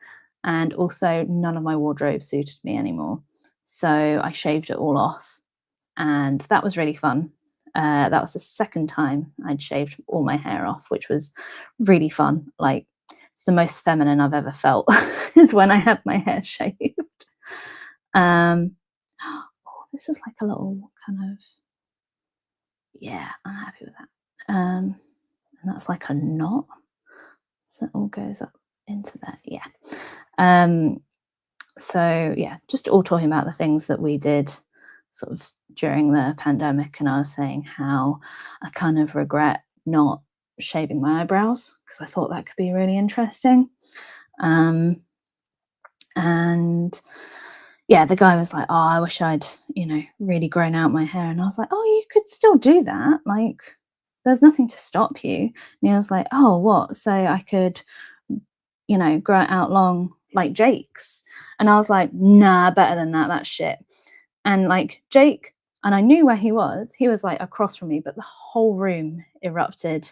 and also none of my wardrobe suited me anymore. So I shaved it all off, and that was really fun. That was the second time I'd shaved all my hair off, which was really fun. Like, it's the most feminine I've ever felt is when I had my hair shaved. Oh, this is like a little kind of, yeah, I'm happy with that. And that's like a knot. So it all goes up into that, yeah. So yeah, just all talking about the things that we did sort of during the pandemic, and I was saying how I kind of regret not shaving my eyebrows because I thought that could be really interesting. And yeah, the guy was like, oh, I wish I'd, really grown out my hair. And I was like, oh, you could still do that. Like, there's nothing to stop you. And he was like, oh, what? So I could, grow it out long like Jake's. And I was like, nah, better than that. That's shit. And like Jake, and I knew where he was like across from me, but the whole room erupted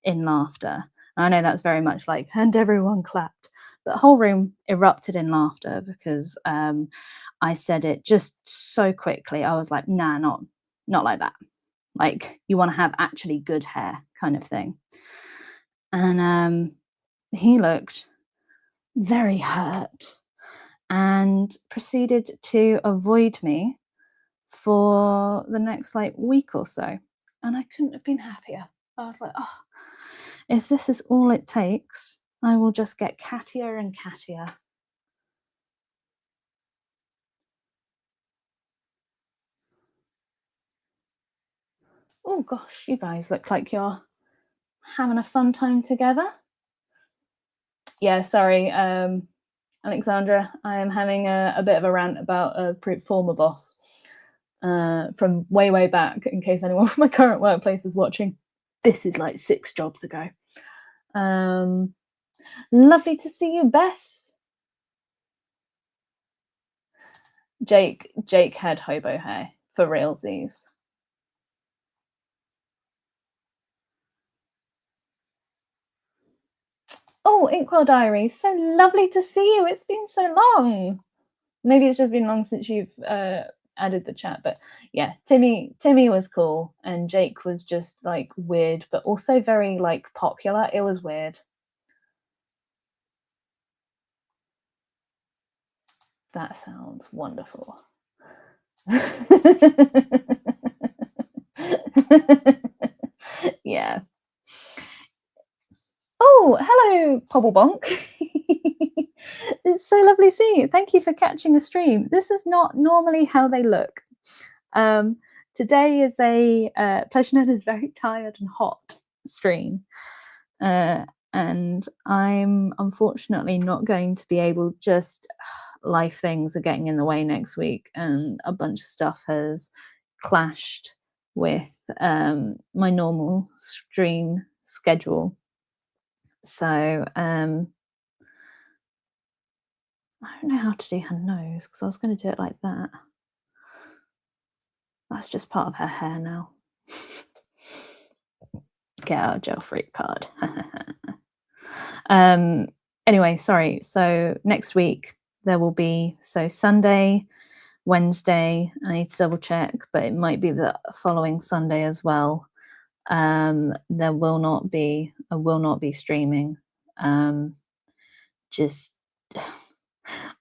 in laughter. And I know that's very much like, and everyone clapped. But the whole room erupted in laughter because I said it just so quickly. I was like, nah, not like that. Like, you want to have actually good hair kind of thing. And he looked very hurt and proceeded to avoid me for the next like week or so. And I couldn't have been happier. I was like, oh, if this is all it takes, I will just get cattier and cattier. Oh gosh, you guys look like you're having a fun time together. Yeah, sorry, Alexandra, I am having a bit of a rant about a former boss from way back, in case anyone from my current workplace is watching. This is like 6 jobs ago. Lovely to see you, Beth. Jake had hobo hair, for realsies. Oh, Inkwell Diary, so lovely to see you. It's been so long. Maybe it's just been long since you've added the chat, but yeah, Timmy was cool, and Jake was just like weird, but also very like popular. It was weird. That sounds wonderful. Yeah. Oh, hello, Pobblebonk. It's so lovely to see you. Thank you for catching the stream. This is not normally how they look. Today is a PleasureNet is very tired and hot stream. And I'm unfortunately not going to be able, just life things are getting in the way next week, and a bunch of stuff has clashed with my normal stream schedule. So I don't know how to do her nose, because I was going to do it like that. That's just part of her hair now. Get out gel freak card. Anyway, sorry. So next week there will be, so Sunday, Wednesday, I need to double check, but it might be the following Sunday as well. There will not be, I will not be streaming. Just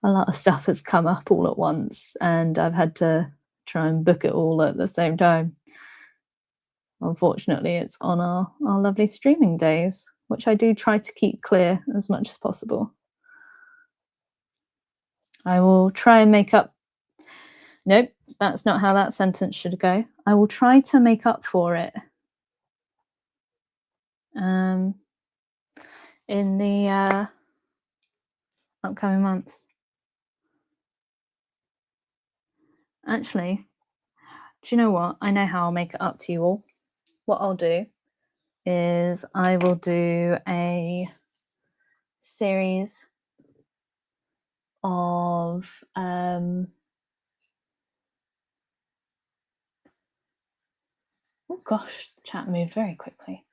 a lot of stuff has come up all at once, and I've had to try and book it all at the same time. Unfortunately, it's on our lovely streaming days, which I do try to keep clear as much as possible. I will try and make up. Nope, that's not how that sentence should go. I will try to make up for it in the upcoming months. Actually, do you know what? I know how I'll make it up to you all. What I'll do is I will do a series of oh gosh, chat moved very quickly.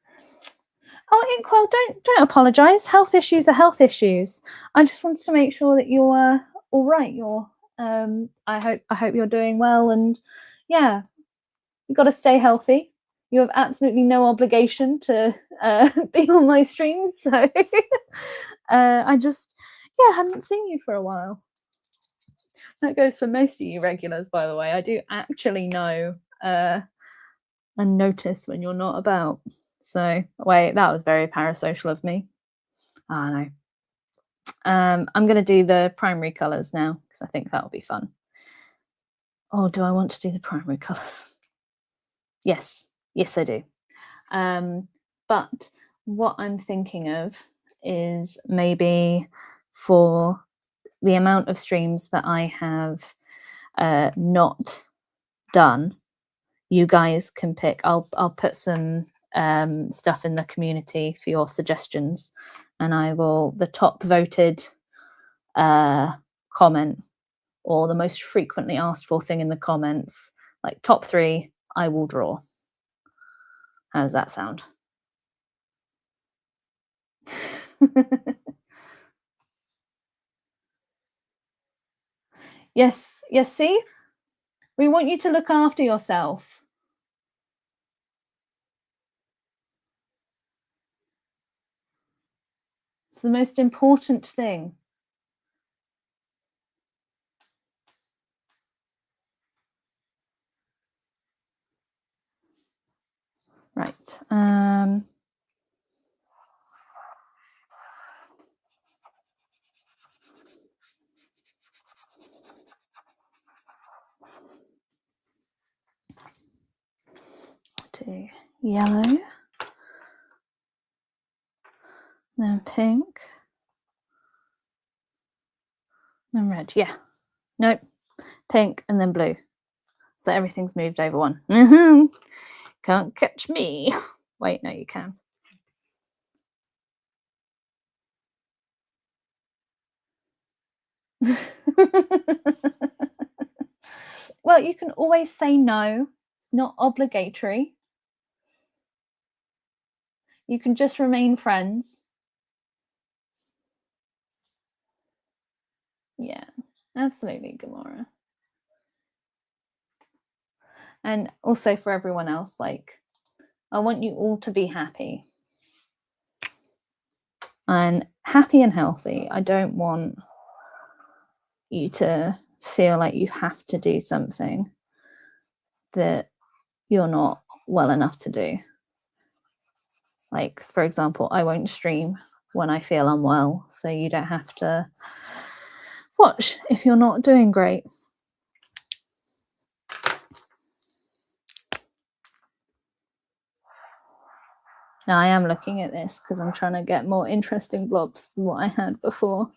Oh, Inkwell, don't apologise. Health issues are health issues. I just wanted to make sure that you're all right. You're I hope you're doing well, and yeah, you've got to stay healthy. You have absolutely no obligation to be on my streams, so I just hadn't seen you for a while. That goes for most of you regulars, by the way. I do actually know and notice when you're not about. So wait, that was very parasocial of me. I know. I'm going to do the primary colours now, because I think that'll be fun. Oh, do I want to do the primary colours? Yes, I do. But what I'm thinking of is maybe for the amount of streams that I have not done, you guys can pick. I'll put some stuff in the community for your suggestions, and I will, the top voted comment, or the most frequently asked for thing in the comments, like top 3, I will draw. How does that sound? Yes, see? We want you to look after yourself. It's the most important thing. Right. yellow, then pink, then red. Yeah, nope, pink and then blue. So everything's moved over one. Can't catch me. Wait, no, you can. Well, you can always say no. It's not obligatory. You can just remain friends. Yeah, absolutely, Gamora. And also for everyone else, like, I want you all to be happy. And happy and healthy. I don't want you to feel like you have to do something that you're not well enough to do. Like, for example, I won't stream when I feel unwell, so you don't have to watch if you're not doing great. Now I am looking at this because I'm trying to get more interesting blobs than what I had before.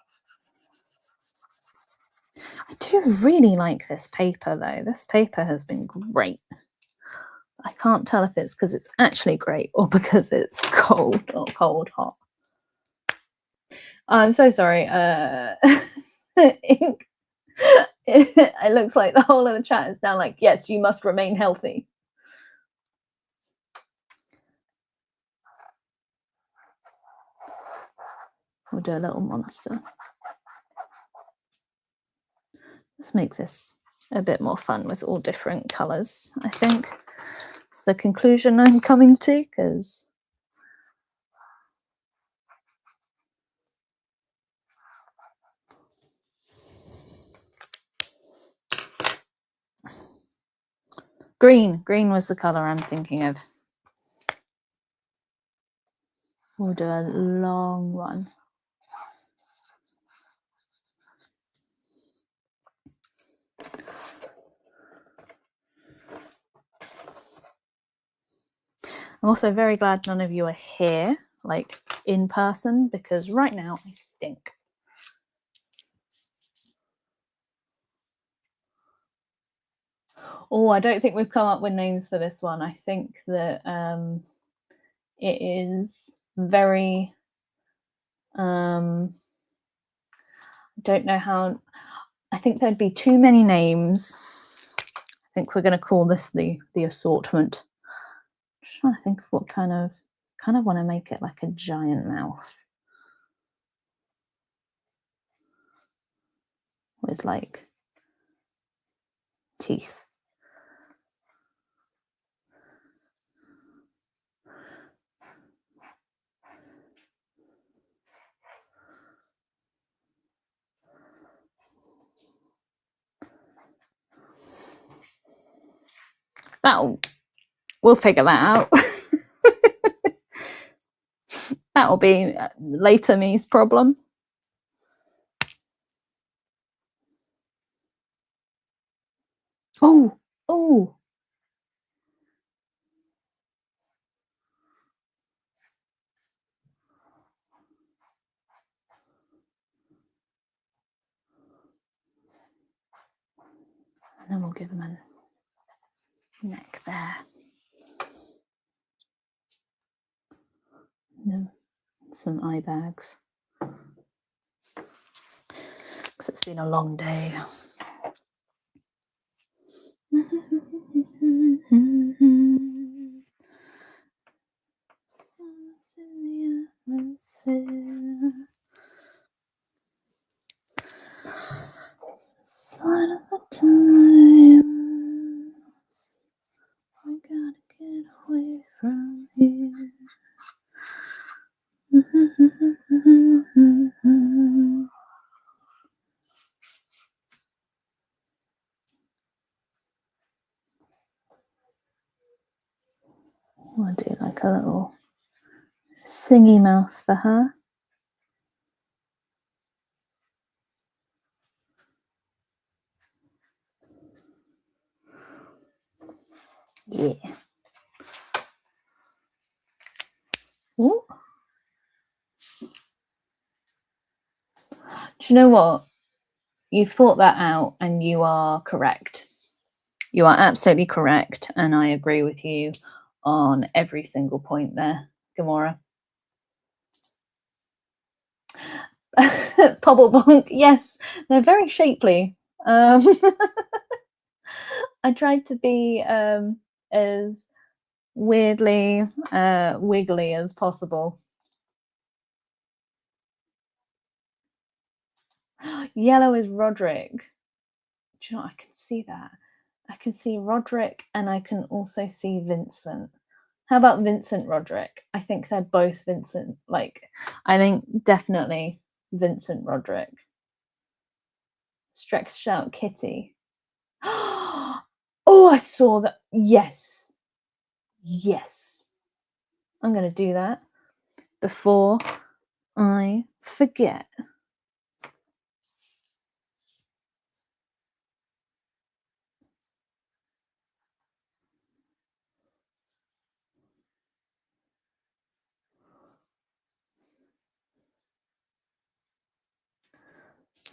I do really like this paper though. This paper has been great. I can't tell if it's because it's actually great or because it's cold or cold hot. I'm so sorry. It looks like the whole of the chat is now like, yes, you must remain healthy. We'll do a little monster. Let's make this a bit more fun with all different colours, I think. It's the conclusion I'm coming to, because green was the colour I'm thinking of. We'll do a long one. I'm also very glad none of you are here, like in person, because right now I stink. Oh, I don't think we've come up with names for this one. I think that it is very, I don't know how, I think there'd be too many names. I think we're going to call this the assortment. I'm just trying to think of what kind of want to make it like a giant mouth with like teeth. We'll figure that out. That'll be later me's problem. Oh. And then we'll give him a neck there. No, some eye bags. Because it's been a long day. Sign of the time. I gotta get away from here. I'll do like a little singy mouth for her. Yeah. Do you know what? You've thought that out and you are correct. You are absolutely correct. And I agree with you on every single point there, Gamora. Pobblebonk, yes, they're very shapely. I tried to be as weirdly wiggly as possible. Yellow is Roderick. Do you know what? I can see that. I can see Roderick and I can also see Vincent. How about Vincent Roderick? I think they're both Vincent. Like, I think definitely Vincent Roderick. Stretched out Kitty. Oh, I saw that. Yes. Yes. I'm going to do that before I forget.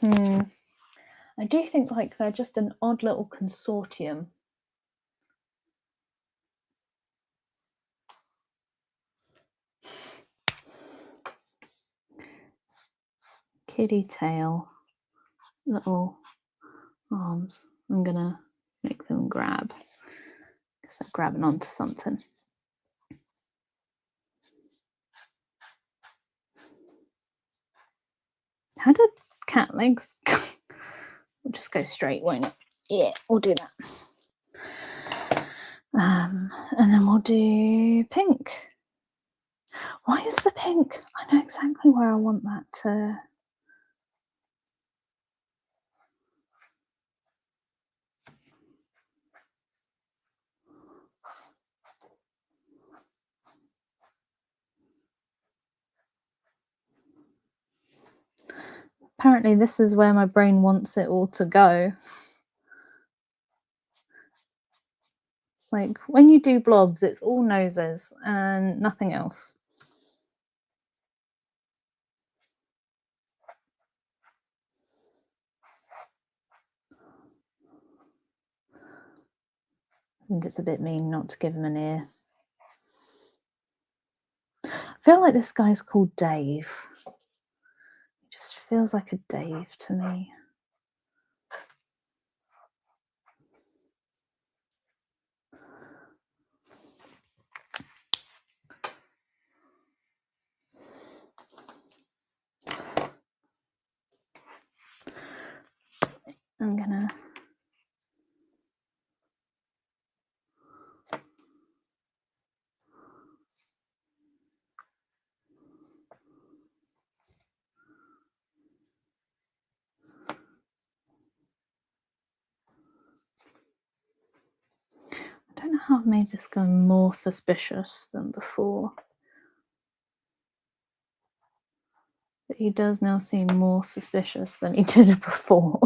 I do think like they're just an odd little consortium. Kitty tail, little arms. I'm gonna make them grab because they're grabbing onto something. How did cat legs? We'll just go straight, won't it? Yeah, we'll do that. And then we'll do pink. Why is the pink? I know exactly where I want that to. Apparently this is where my brain wants it all to go. It's like when you do blobs, it's all noses and nothing else. I think it's a bit mean not to give him an ear. I feel like this guy's called Dave. He just feels like a Dave to me. I'm gonna I don't know how I've made this guy more suspicious than before. But he does now seem more suspicious than he did before.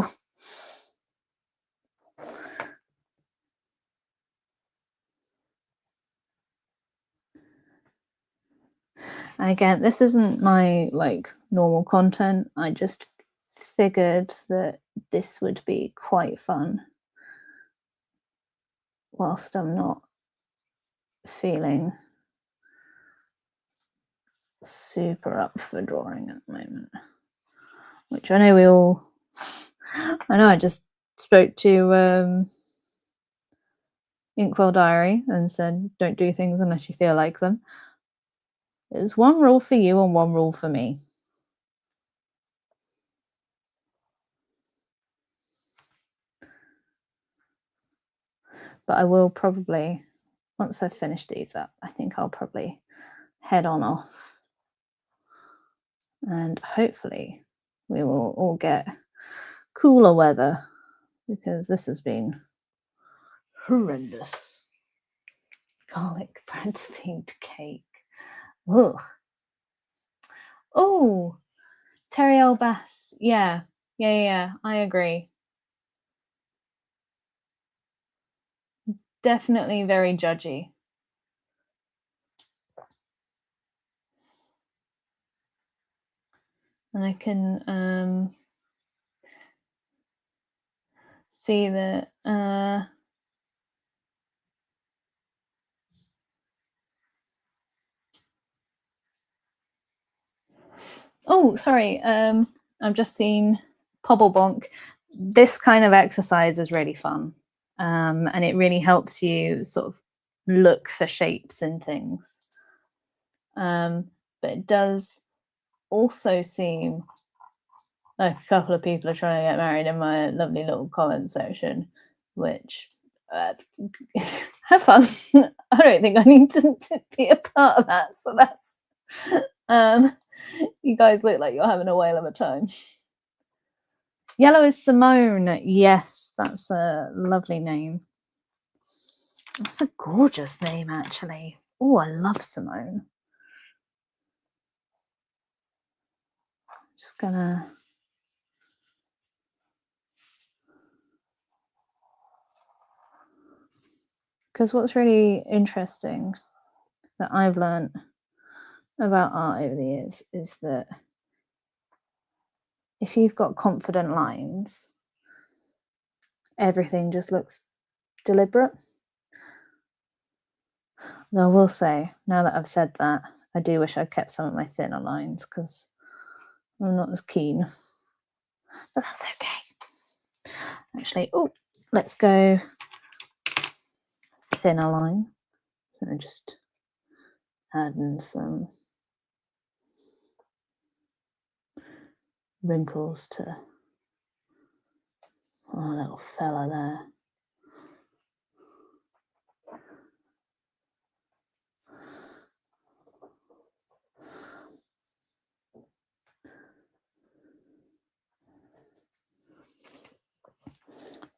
Again, this isn't my like normal content. I just figured that this would be quite fun whilst I'm not feeling super up for drawing at the moment. Which I know we all I know I just spoke to Inkwell Diary and said don't do things unless you feel like them. There's one rule for you and one rule for me. But I will probably, once I've finished these up, I think I'll probably head on off. And hopefully we will all get cooler weather because this has been horrendous. Garlic bread themed cake. Ugh. Oh, Terry L. Bass. Yeah, I agree. Definitely very judgy. And I can see that oh, sorry. I've just seen Pobblebonk. This kind of exercise is really fun, and it really helps you sort of look for shapes in things. But it does also seem like a couple of people are trying to get married in my lovely little comment section, which have fun. I don't think I need to be a part of that. So that's you guys look like you're having a whale of a time. Yellow is Simone. Yes, that's a lovely name. That's a gorgeous name, actually. Oh, I love Simone. Just gonna because what's really interesting that I've learned about art over the years is that if you've got confident lines, everything just looks deliberate. Though I will say, now that I've said that, I do wish I'd kept some of my thinner lines because I'm not as keen. But that's okay. Actually, oh, let's go thinner line. And just add in some wrinkles to our little fella there.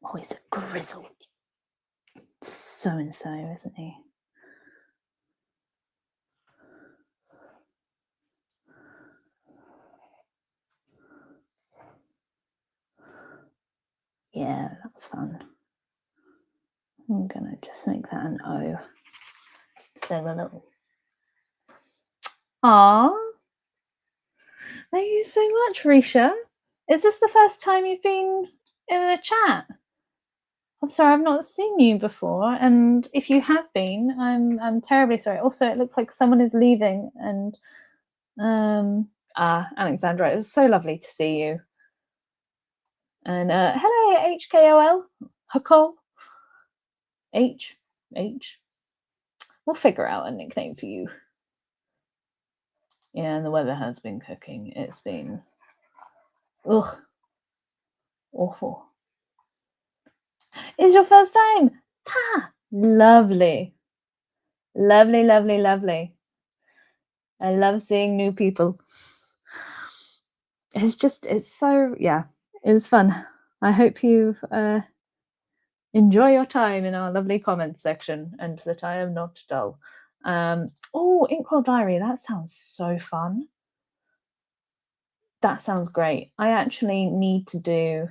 Oh, he's a grizzled so-and-so, isn't he? Yeah, that's fun. I'm gonna just make that an O instead of a little. Aww. Thank you so much, Risha. Is this the first time you've been in a chat? I'm sorry, I've not seen you before, and if you have been, I'm terribly sorry. Also, it looks like someone is leaving, and Alexandra, it was so lovely to see you. And hello, HKOL, Huckle, H. We'll figure out a nickname for you. Yeah, and the weather has been cooking. It's been, ugh, awful. It's your first time. Ah, lovely. Lovely, lovely, lovely. I love seeing new people. It's so, yeah, it was fun. I hope you enjoy your time in our lovely comments section and that I am not dull. Oh, Inkwell Diary, that sounds so fun. That sounds great. I actually need to do,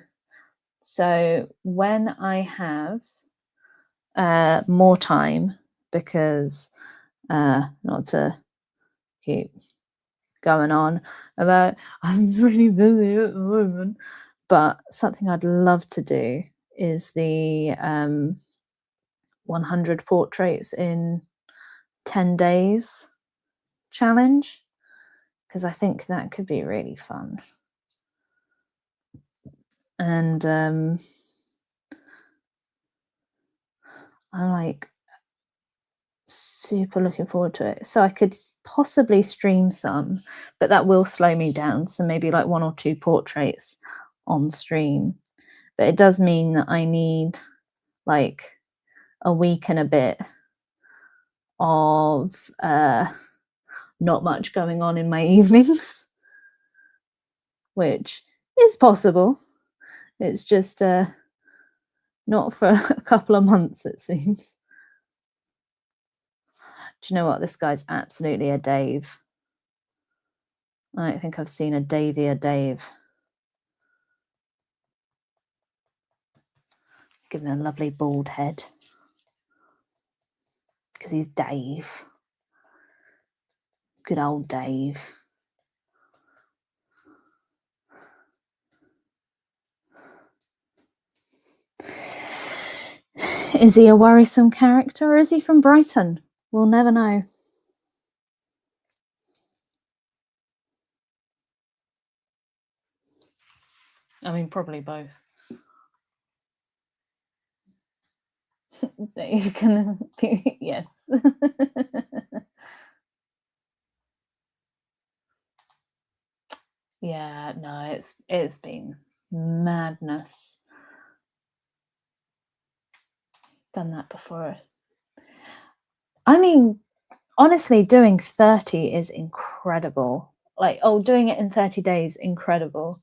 so when I have more time, because not to keep going on about I'm really busy at the moment, but something I'd love to do is the 100 portraits in 10 days challenge, because I think that could be really fun. And I'm like super looking forward to it. So I could possibly stream some, but that will slow me down. So maybe like 1 or 2 portraits on stream. But it does mean that I need like a week and a bit of not much going on in my evenings, which is possible. It's just not for a couple of months, it seems. Do you know what? This guy's absolutely a Dave. I don't think I've seen a Davier Dave. Give him a lovely bald head, because he's Dave. Good old Dave. Is he a worrisome character or is he from Brighton? We'll never know. I mean, probably both. You can, yes. Yeah, no, it's been madness. Done that before. I mean, honestly, doing 30 is incredible. Like, oh, doing it in 30 days, incredible.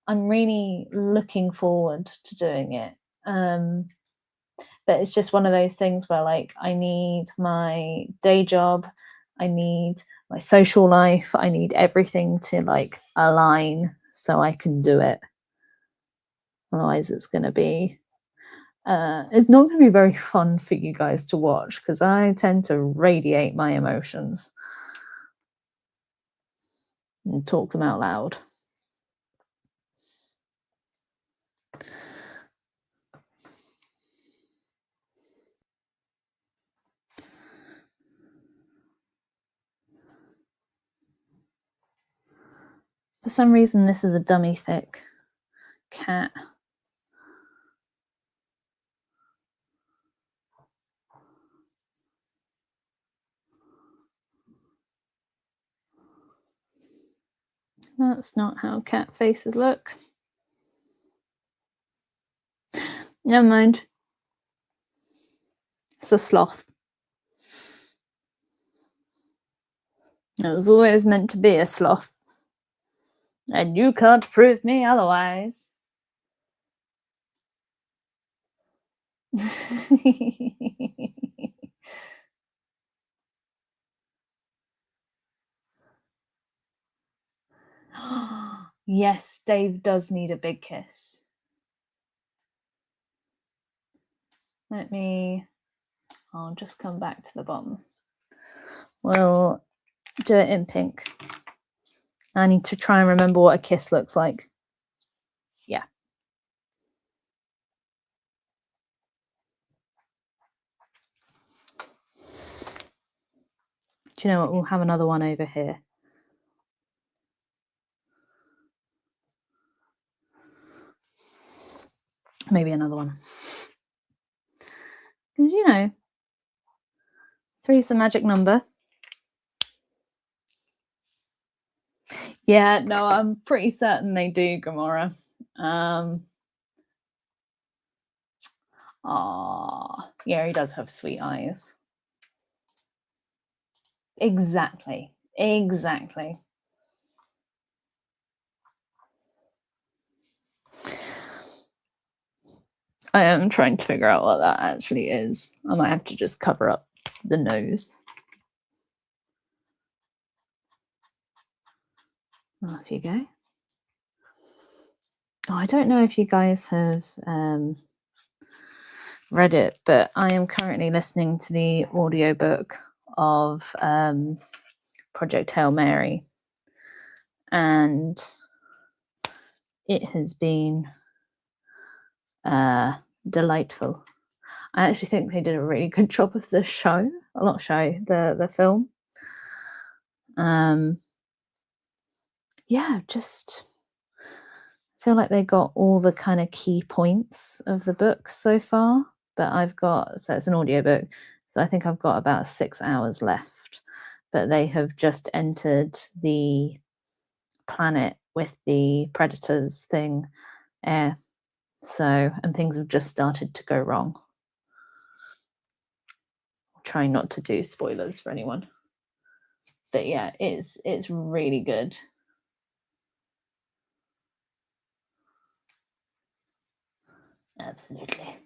I'm really looking forward to doing it. But it's just one of those things where, like, I need my day job, I need my social life, I need everything to, like, align so I can do it. Otherwise, it's going to be... it's not going to be very fun for you guys to watch because I tend to radiate my emotions and talk them out loud. For some reason, this is a dummy thick cat. That's not how cat faces look. Never mind. It's a sloth. It was always meant to be a sloth. And you can't prove me otherwise. Yes, Dave does need a big kiss. I'll just come back to the bottom. We'll do it in pink. I need to try and remember what a kiss looks like. Yeah. Do you know what? We'll have another one over here. Maybe another one. Because, you know, 3 is the magic number. Yeah, no, I'm pretty certain they do, Gamora. Yeah, he does have sweet eyes. Exactly. Exactly. I am trying to figure out what that actually is. I might have to just cover up the nose. Off you go. Oh, I don't know if you guys have read it, but I am currently listening to the audiobook of Project Hail Mary, and it has been delightful. I actually think they did a really good job of the show. Well, not show, the film. Yeah, just feel like they got all the kind of key points of the book so far. But so it's an audiobook, so I think I've got about 6 hours left. But they have just entered the planet with the predators thing, and things have just started to go wrong. Trying not to do spoilers for anyone, but yeah, it's really good. Absolutely.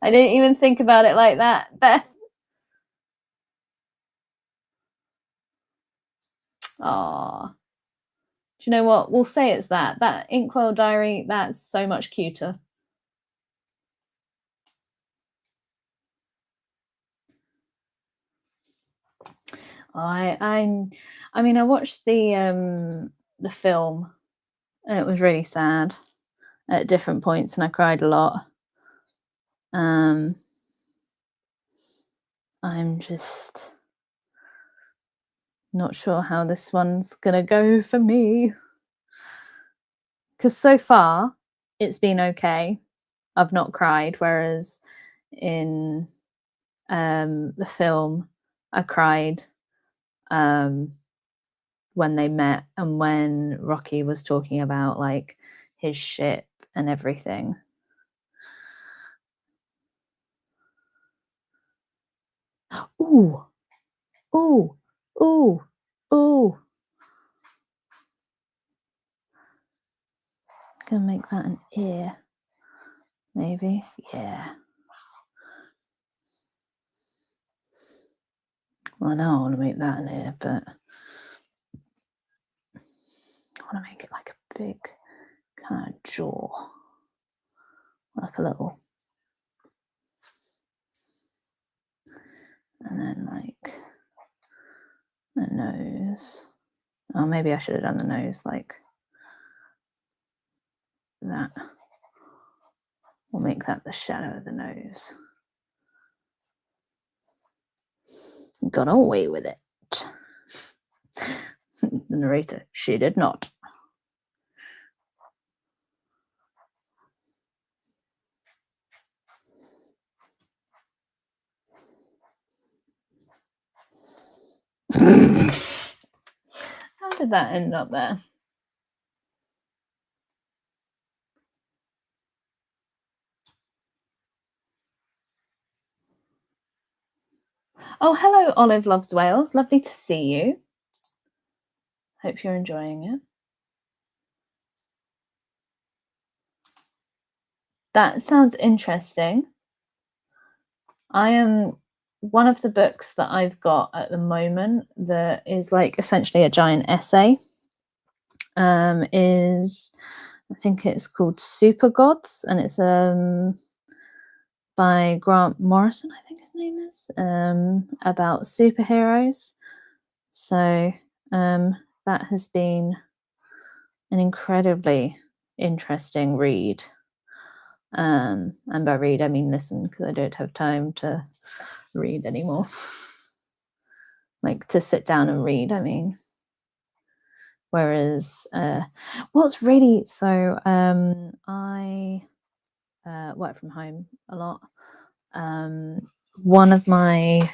I didn't even think about it like that, Beth. Aw. Do you know what? We'll say it's that Inkwell diary. That's so much cuter. I mean, I watched the film, and it was really sad at different points, and I cried a lot. I'm just not sure how this one's gonna go for me, because so far it's been okay. I've not cried, whereas in the film I cried when they met and when Rocky was talking about like his ship and everything. Ooh, ooh, ooh, ooh. Gonna make that an ear, maybe. Yeah. Well, no, I want to make that an ear, but I want to make it like a big kind of jaw, like a little, and then like a nose. Oh, maybe I should have done the nose like that. We'll make that the shadow of the nose. Got away with it. The narrator, she did not. How did that end up there? Oh, hello, Olive Loves Wales. Lovely to see you. Hope you're enjoying it. That sounds interesting. I am one of the books that I've got at the moment that is like essentially a giant essay. Is I think it's called Super Gods, and it's by Grant Morrison, I think his name is, about superheroes. So that has been an incredibly interesting read. And by read, I mean listen, because I don't have time to read anymore. Like to sit down and read, I mean. Whereas what's really, so I work from home a lot. One of the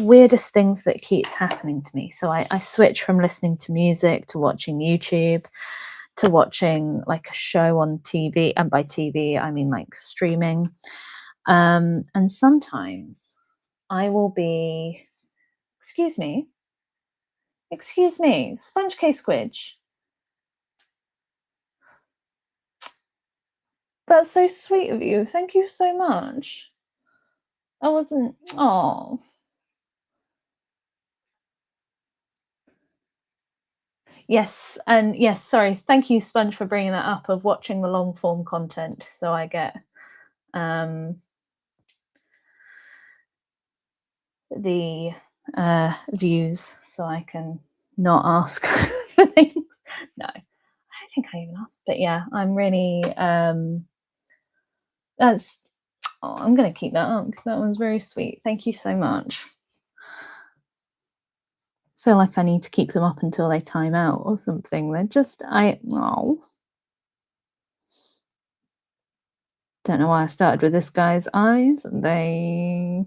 weirdest things that keeps happening to me, so I switch from listening to music to watching YouTube to watching like a show on TV, and by TV I mean like streaming, and sometimes I will be, excuse me, Sponge K Squidge. That's so sweet of you. Thank you so much. I wasn't, oh. Yes, and yes, sorry. Thank you, Sponge, for bringing that up of watching the long form content. So I get the views, so I can not ask for things. No, I don't think I even asked, but yeah, I'm really that's. Oh, I'm gonna keep that up. That one's very sweet. Thank you so much. I feel like I need to keep them up until they time out or something. They're just don't know why I started with this guy's eyes. They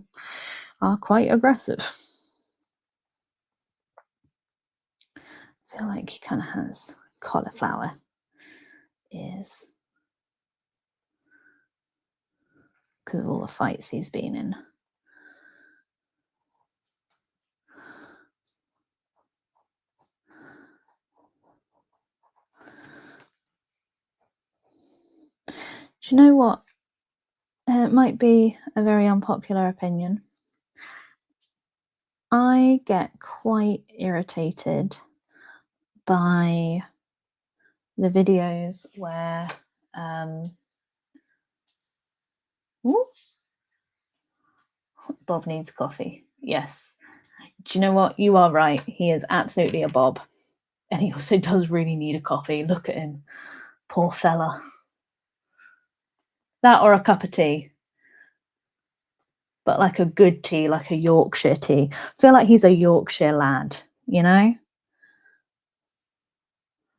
are quite aggressive. I feel like he kind of has cauliflower ears because of all the fights he's been in. Do you know what? It might be a very unpopular opinion. I get quite irritated by the videos where Bob needs coffee. Yes, Do you know what? You are right. He is absolutely a Bob. And he also does really need a coffee. Look at him. Poor fella. That or a cup of tea. But like a good tea, like a Yorkshire tea. I feel like he's a Yorkshire lad, you know?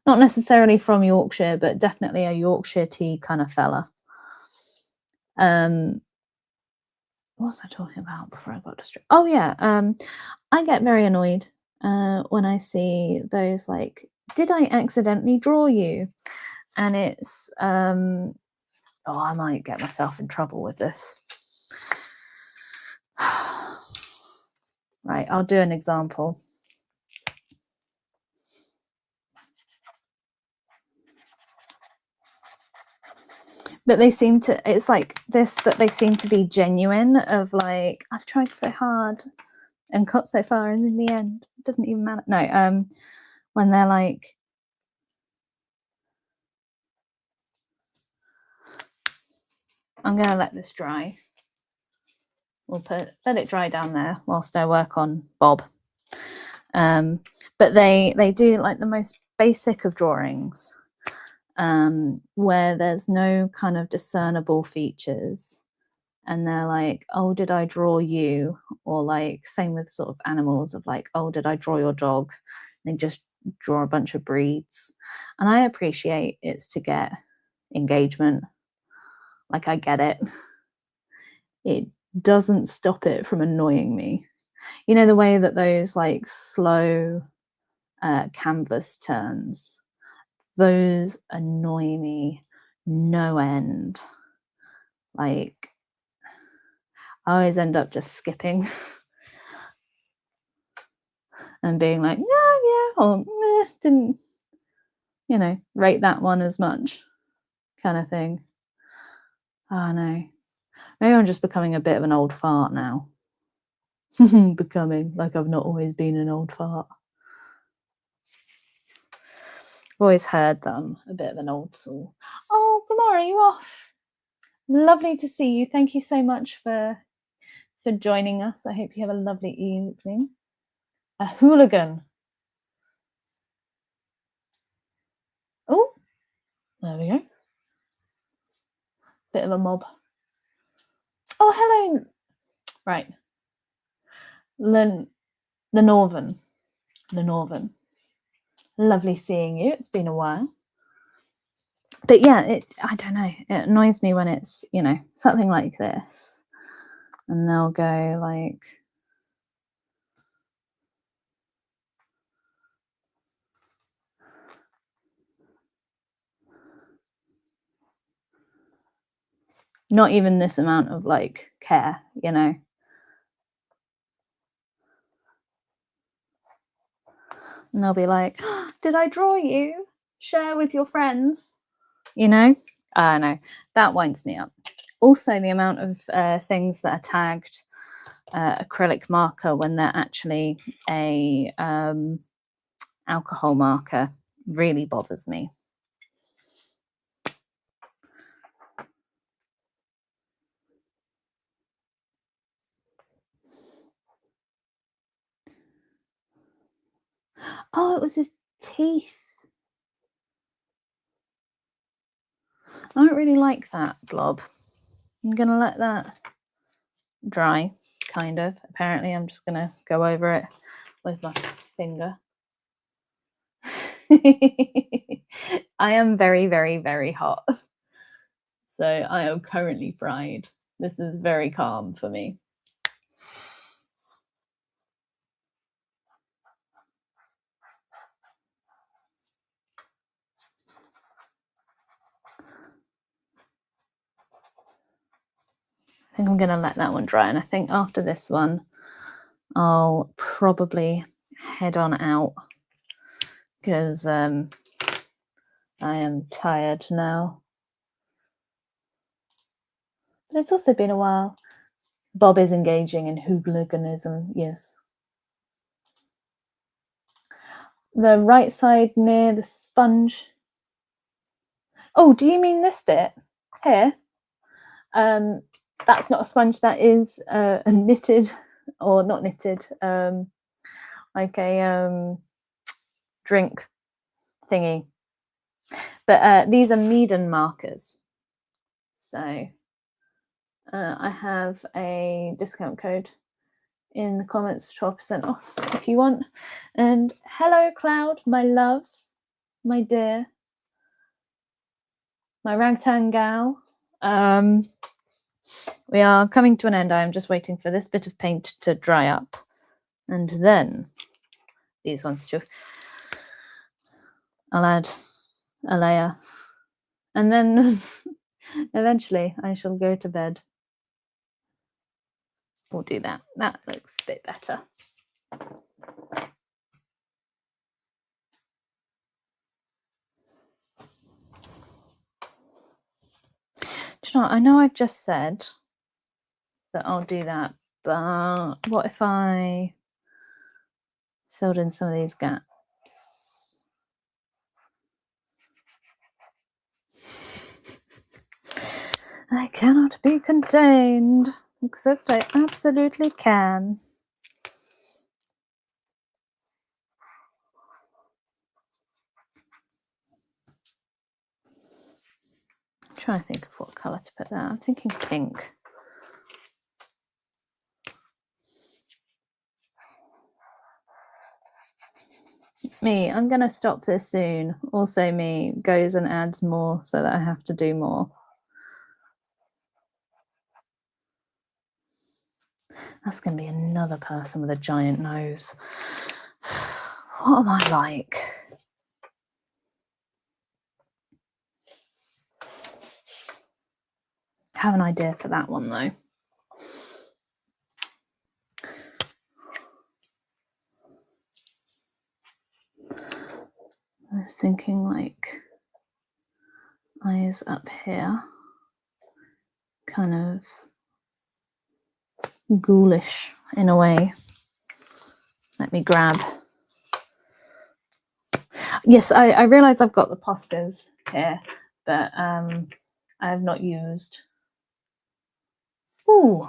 Not necessarily from Yorkshire, but definitely a Yorkshire tea kind of fella. What was I talking about before I got distracted? Oh yeah, I get very annoyed when I see those like, did I accidentally draw you? And it's oh, I might get myself in trouble with this. Right, I'll do an example. But they seem to, it's like this, but they seem to be genuine of like, I've tried so hard and got so far, and in the end, it doesn't even matter. No, when they're like, I'm gonna let this dry. We'll let it dry down there whilst I work on Bob. But they do like the most basic of drawings, where there's no kind of discernible features, and they're like, oh, did I draw you? Or like, same with sort of animals of like, oh, did I draw your dog? And they just draw a bunch of breeds. And I appreciate it's to get engagement. Like, I get it. It doesn't stop it from annoying me. You know, the way that those like slow canvas turns, those annoy me no end. Like, I always end up just skipping and being like, yeah, or didn't, you know, rate that one as much kind of thing. Oh no, maybe I'm just becoming a bit of an old fart now. Becoming, like I've not always been an old fart. I've always heard that I'm a bit of an old soul. Oh, Gamora, you off? Lovely to see you. Thank you so much for joining us. I hope you have a lovely evening. A hooligan. Oh, there we go. Bit of a mob. Oh, hello. Right. Lenorvan. Lovely seeing you. It's been a while. But yeah, I don't know. It annoys me when it's, you know, something like this. And they'll go like, not even this amount of like care, you know. And they'll be like, oh, did I draw you? Share with your friends, you know? I know, that winds me up. Also, the amount of things that are tagged acrylic marker when they're actually a alcohol marker really bothers me. Oh, it was his teeth. I don't really like that blob. I'm gonna let that dry, kind of. Apparently, I'm just gonna go over it with my finger. I am very, very, very hot. So I am currently fried. This is very calm for me. I think I'm going to let that one dry. And I think after this one, I'll probably head on out because I am tired now. But it's also been a while. Bob is engaging in hooliganism, yes. The right side near the sponge. Oh, do you mean this bit here? That's not a sponge, that is a knitted, or not knitted, like a drink thingy. But these are MEEDEN markers. So I have a discount code in the comments for 12% off if you want. And hello, Cloud, my love, my dear, my ragtag gal. We are coming to an end. I'm just waiting for this bit of paint to dry up, and then these ones too. I'll add a layer, and then eventually I shall go to bed. We'll do that. That looks a bit better. Do you know, I know I've just said that I'll do that, but what if I filled in some of these gaps? I cannot be contained, except I absolutely can. I'm trying to think of what colour to put there. I'm thinking pink. Me, I'm going to stop this soon. Also me goes and adds more so that I have to do more. That's going to be another person with a giant nose. What am I like? I have an idea for that one though. I was thinking like eyes up here, kind of ghoulish in a way. Let me grab. Yes, I realise I've got the Poscas here, but I have not used. Ooh,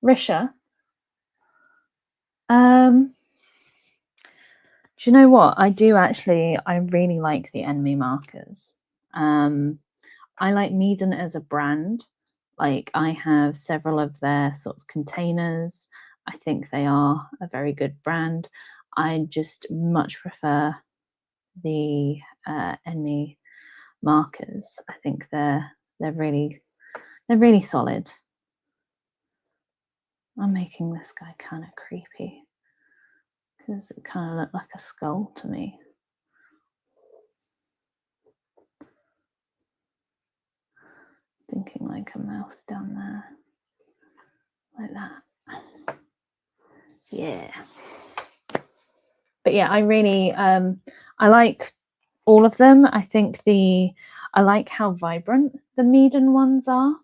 Risha. Do you know what? I really like the ENMY markers. I like MEEDEN as a brand. Like I have several of their sort of containers. I think they are a very good brand. I just much prefer the ENMY markers. I think they're really solid. I'm making this guy kind of creepy because it kind of looked like a skull to me. Thinking like a mouth down there, like that. Yeah. But yeah, I really I like all of them. I think I like how vibrant the MEEDEN ones are.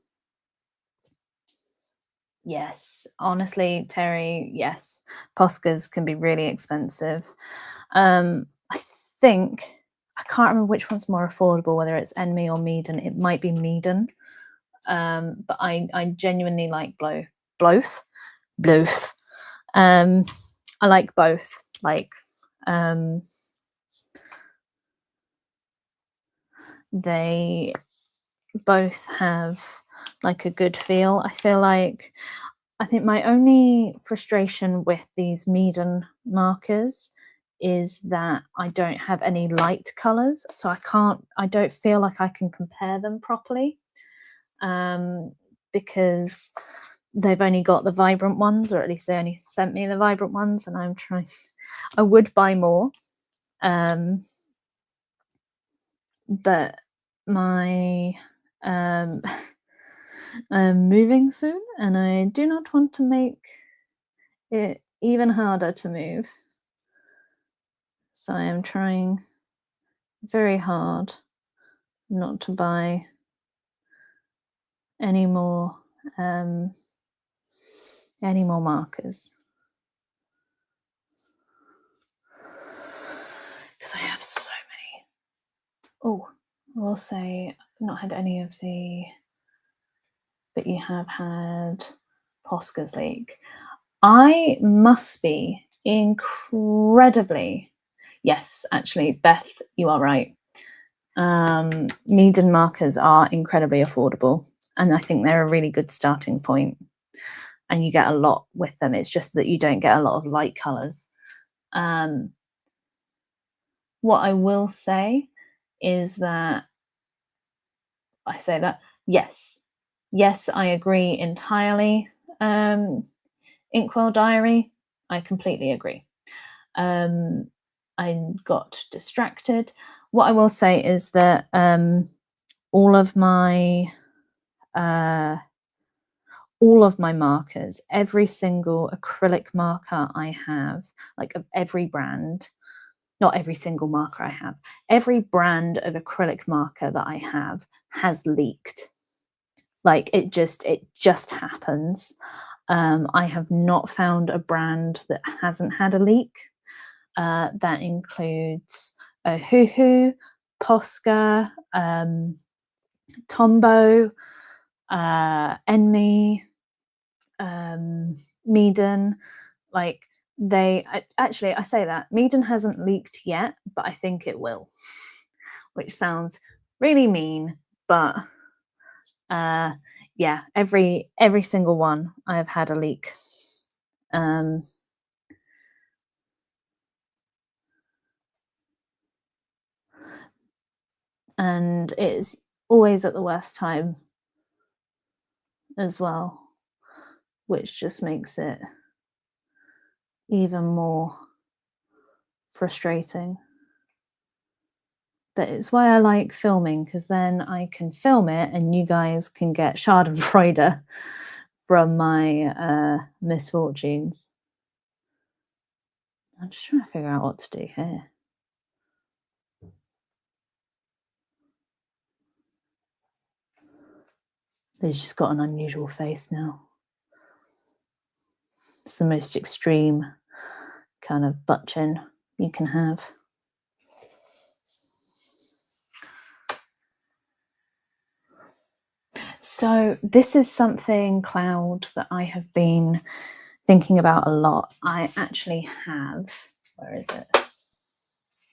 Yes, honestly, Terry, yes. Poscas can be really expensive. I think, I can't remember which one's more affordable, whether it's ENMY or MEEDEN. It might be MEEDEN. But I genuinely like both. I like both. Like they both have like a good feel. I think my only frustration with these MEEDEN markers is that I don't have any light colors, so I don't feel like I can compare them properly, because they've only got the vibrant ones, or at least they only sent me the vibrant ones, and I would buy more, but my I'm moving soon, and I do not want to make it even harder to move, so I am trying very hard not to buy any more markers, because I have so many. Oh, I will say I've not had any of the, but you have had Posca's leak. I must be incredibly, yes, actually, Beth, you are right. MEEDEN markers are incredibly affordable, and I think they're a really good starting point, and you get a lot with them. It's just that you don't get a lot of light colors. What I will say is that yes, I agree entirely. Inkwell Diary, I completely agree. I got distracted. What I will say is that all of my markers, every single acrylic marker I have, like of every brand, not every single marker I have, every brand of acrylic marker that I have has leaked. Like it just happens. I have not found a brand that hasn't had a leak. That includes Ohuhu, Posca, Tombow, ENMY, MEEDEN. Like I say that MEEDEN hasn't leaked yet, but I think it will, which sounds really mean, but yeah, every single one I have had a leak. And it's always at the worst time as well, which just makes it even more frustrating. But it's why I like filming, because then I can film it and you guys can get schadenfreude from my misfortunes. I'm just trying to figure out what to do here. He's just got an unusual face now. It's the most extreme kind of butt chin you can have. So this is something, Cloud, that I have been thinking about a lot. I actually have, where is it?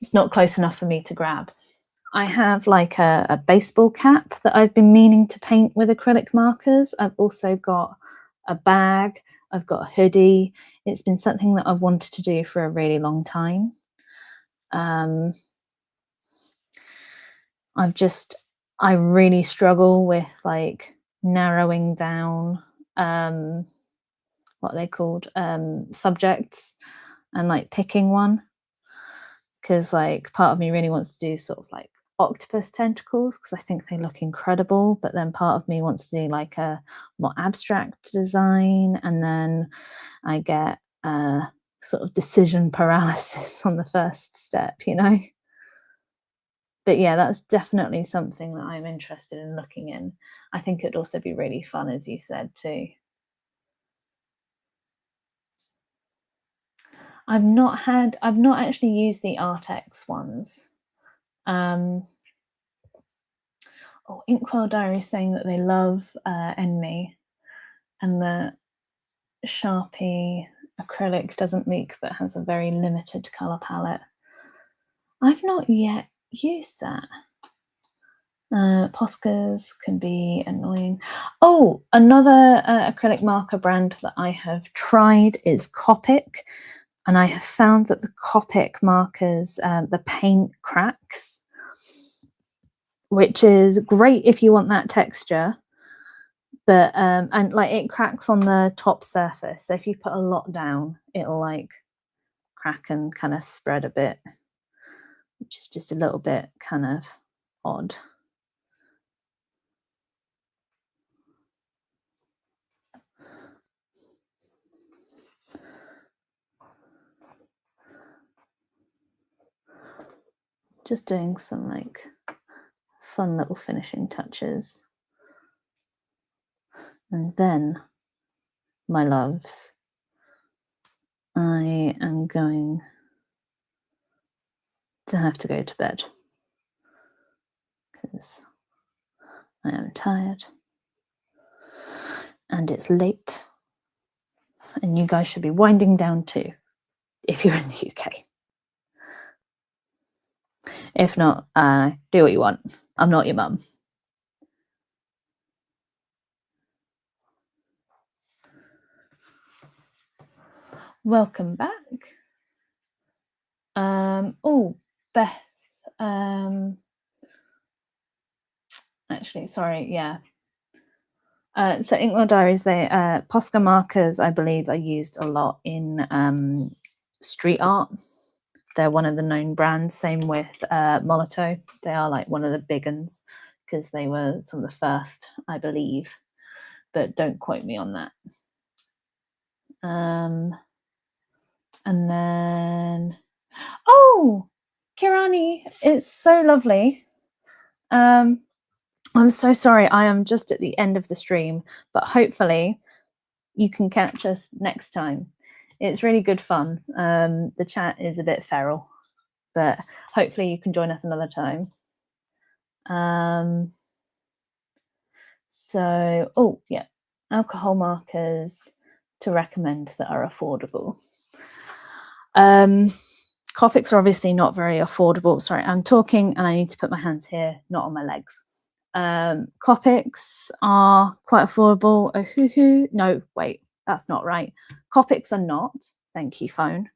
It's not close enough for me to grab. I have like a baseball cap that I've been meaning to paint with acrylic markers. I've also got a bag. I've got a hoodie. It's been something that I've wanted to do for a really long time. I really struggle with like narrowing down what are they called, subjects, and like picking one, because like part of me really wants to do sort of like octopus tentacles because I think they look incredible, but then part of me wants to do like a more abstract design, and then I get sort of decision paralysis on the first step, you know. But yeah, that's definitely something that I'm interested in looking in. I think it'd also be really fun, as you said, too. I've not actually used the Artex ones. Oh, Inkwell Diary is saying that they love ENMY, and the Sharpie acrylic doesn't leak but has a very limited colour palette. I've not yet used that. Poscas can be annoying. Oh, another acrylic marker brand that I have tried is Copic, and I have found that the Copic markers, the paint cracks, which is great if you want that texture, but and like it cracks on the top surface, so if you put a lot down it'll like crack and kind of spread a bit, which is just a little bit kind of odd. Just doing some like fun little finishing touches. And then, my loves, I am going to have to go to bed because I am tired and it's late and you guys should be winding down too. if you're in the UK. If not, do what you want. I'm not your mum. Welcome back. Oh, Beth. Actually, sorry, yeah. So Inkwell Diaries, they Posca markers, I believe, are used a lot in street art. They're one of the known brands. Same with Molotow. They are like one of the big ones because they were some of the first, I believe, but don't quote me on that. And then, oh, Kirani, it's so lovely. I'm so sorry. I am just at the end of the stream, but hopefully you can catch us next time. It's really good fun. The chat is a bit feral, but hopefully you can join us another time. So, oh yeah, alcohol markers to recommend that are affordable. Copics are obviously not very affordable. Sorry, I'm talking and I need to put my hands here, not on my legs. Copics are quite affordable. Ohuhu, no, wait, that's not right. Copics are not. Thank you, phone.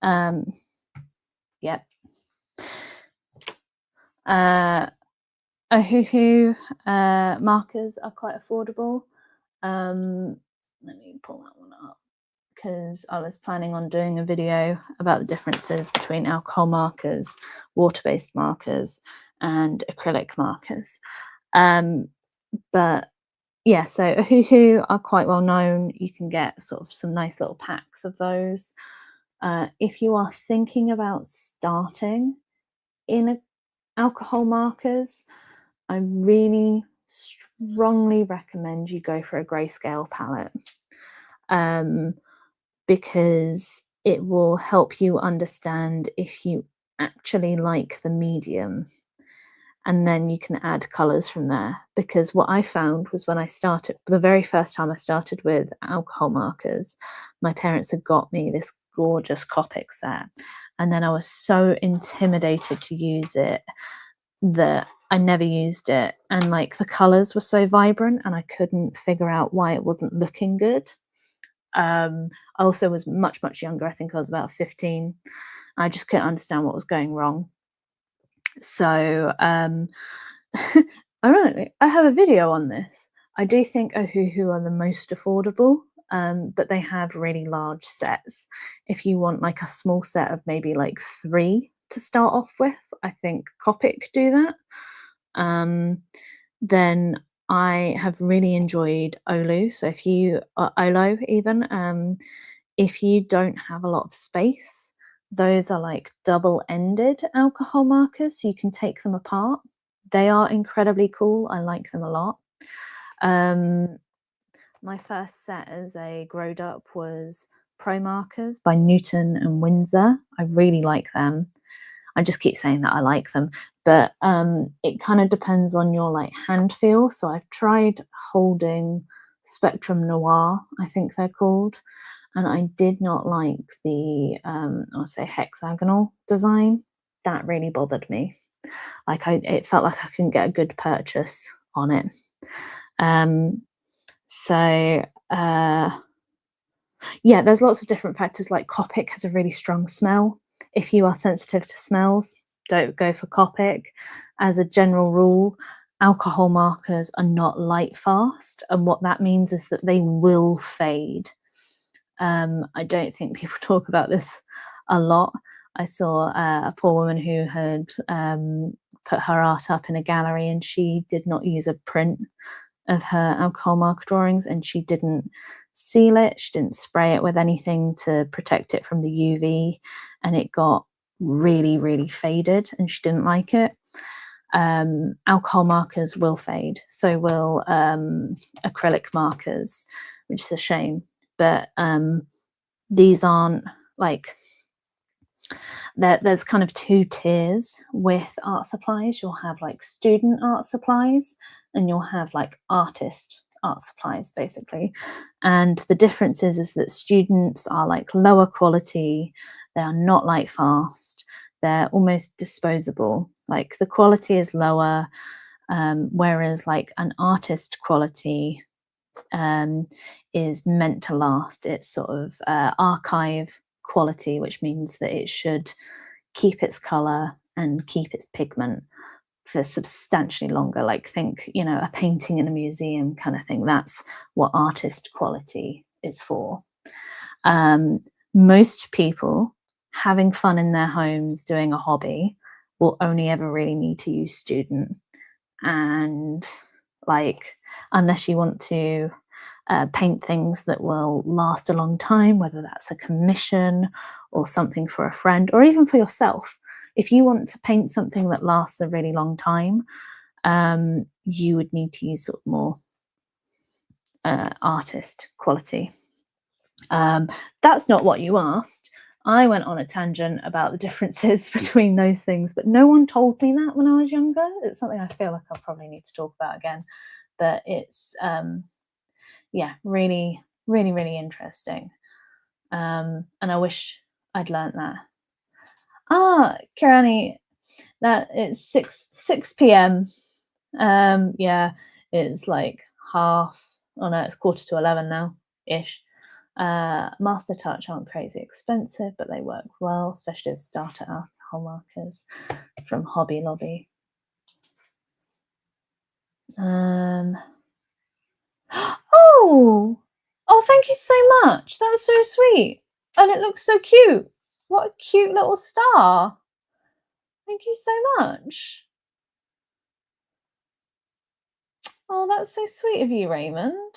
Yep. Ohuhu markers are quite affordable. Let me pull that one up because I was planning on doing a video about the differences between alcohol markers, water-based markers, and acrylic markers. But yeah, so Ohuhu are quite well known. You can get sort of some nice little packs of those. If you are thinking about starting in alcohol markers, I really strongly recommend you go for a grayscale palette because it will help you understand if you actually like the medium, and then you can add colors from there. Because what I found was when I started, the very first time I started with alcohol markers, my parents had got me this gorgeous Copic set, and then I was so intimidated to use it that I never used it, and like the colors were so vibrant and I couldn't figure out why it wasn't looking good. I also was much younger. I think I was about 15. I just couldn't understand what was going wrong. So ironically, I have a video on this. I do think Ohuhu are the most affordable, but they have really large sets. If you want like a small set of maybe like 3 to start off with, I think Copic do that. Then I have really enjoyed Olu. So if you Olo even, if you don't have a lot of space, those are like double-ended alcohol markers, so you can take them apart. They are incredibly cool. I like them a lot. My first set as a growed up was Pro Markers by Newton and Windsor. I really like them. I just keep saying that I like them, but it kind of depends on your like hand feel. So I've tried holding Spectrum Noir, I think they're called, and I did not like the I'll say hexagonal design. That really bothered me. Like it felt like I couldn't get a good purchase on it. Yeah, there's lots of different factors. Like Copic has a really strong smell. If you are sensitive to smells, don't go for Copic. As a general rule, alcohol markers are not light fast, and what that means is that they will fade. I don't think people talk about this a lot. I saw a poor woman who had put her art up in a gallery, and she did not use a print of her alcohol marker drawings, and she didn't seal it, she didn't spray it with anything to protect it from the UV, and it got really faded, and she didn't like it. Alcohol markers will fade, so will acrylic markers, which is a shame, but these aren't like, there's kind of 2 tiers with art supplies. You'll have like student art supplies, and you'll have like artist art supplies, basically. And the difference is that students are like lower quality, they are not light fast, they're almost disposable. Like the quality is lower, whereas like an artist quality is meant to last. It's sort of archive quality, which means that it should keep its color and keep its pigment for substantially longer. Like think, you know, a painting in a museum kind of thing. That's what artist quality is for. Most people having fun in their homes doing a hobby will only ever really need to use student. And like, unless you want to paint things that will last a long time, whether that's a commission or something for a friend or even for yourself. If you want to paint something that lasts a really long time, you would need to use sort of more artist quality. That's not what you asked. I went on a tangent about the differences between those things, but no one told me that when I was younger. It's something I feel like I'll probably need to talk about again, but it's yeah, really, really, really interesting. And I wish I'd learnt that. Ah, Kirani, that it's 6 p.m. Yeah, it's like half. Oh no, it's 11:15 now, ish. Master Touch aren't crazy expensive, but they work well, especially as starter alcohol markers from Hobby Lobby. Oh, thank you so much. That was so sweet. And it looks so cute. What a cute little star. Thank you so much. Oh, that's so sweet of you, Raymond.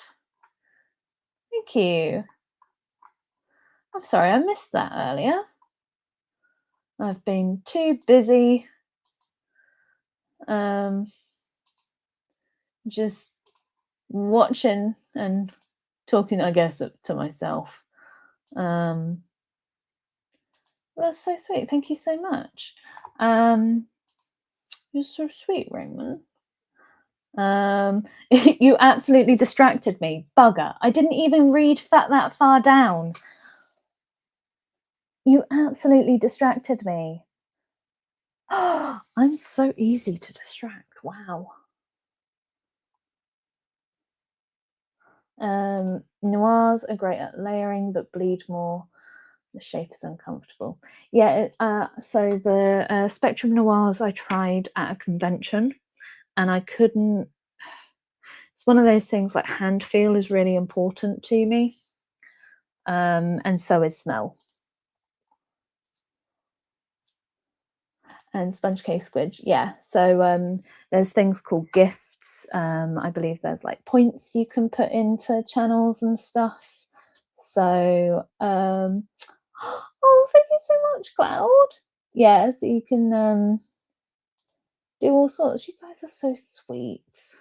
Thank you. I'm sorry, I missed that earlier. I've been too busy just watching and talking, I guess, to myself. That's so sweet. Thank you so much. You're so sweet, Raymond. You absolutely distracted me. Bugger. I didn't even read that far down. You absolutely distracted me. I'm so easy to distract. Wow. Noirs are great at layering, but bleed more. The shape is uncomfortable. Yeah, so the Spectrum Noirs I tried at a convention, and I couldn't. It's one of those things like hand feel is really important to me, and so is smell. And sponge case squidge, yeah. So there's things called gifts. I believe there's like points you can put into channels and stuff. So oh, thank you so much, Cloud. Yeah, so you can do all sorts. You guys are so sweet.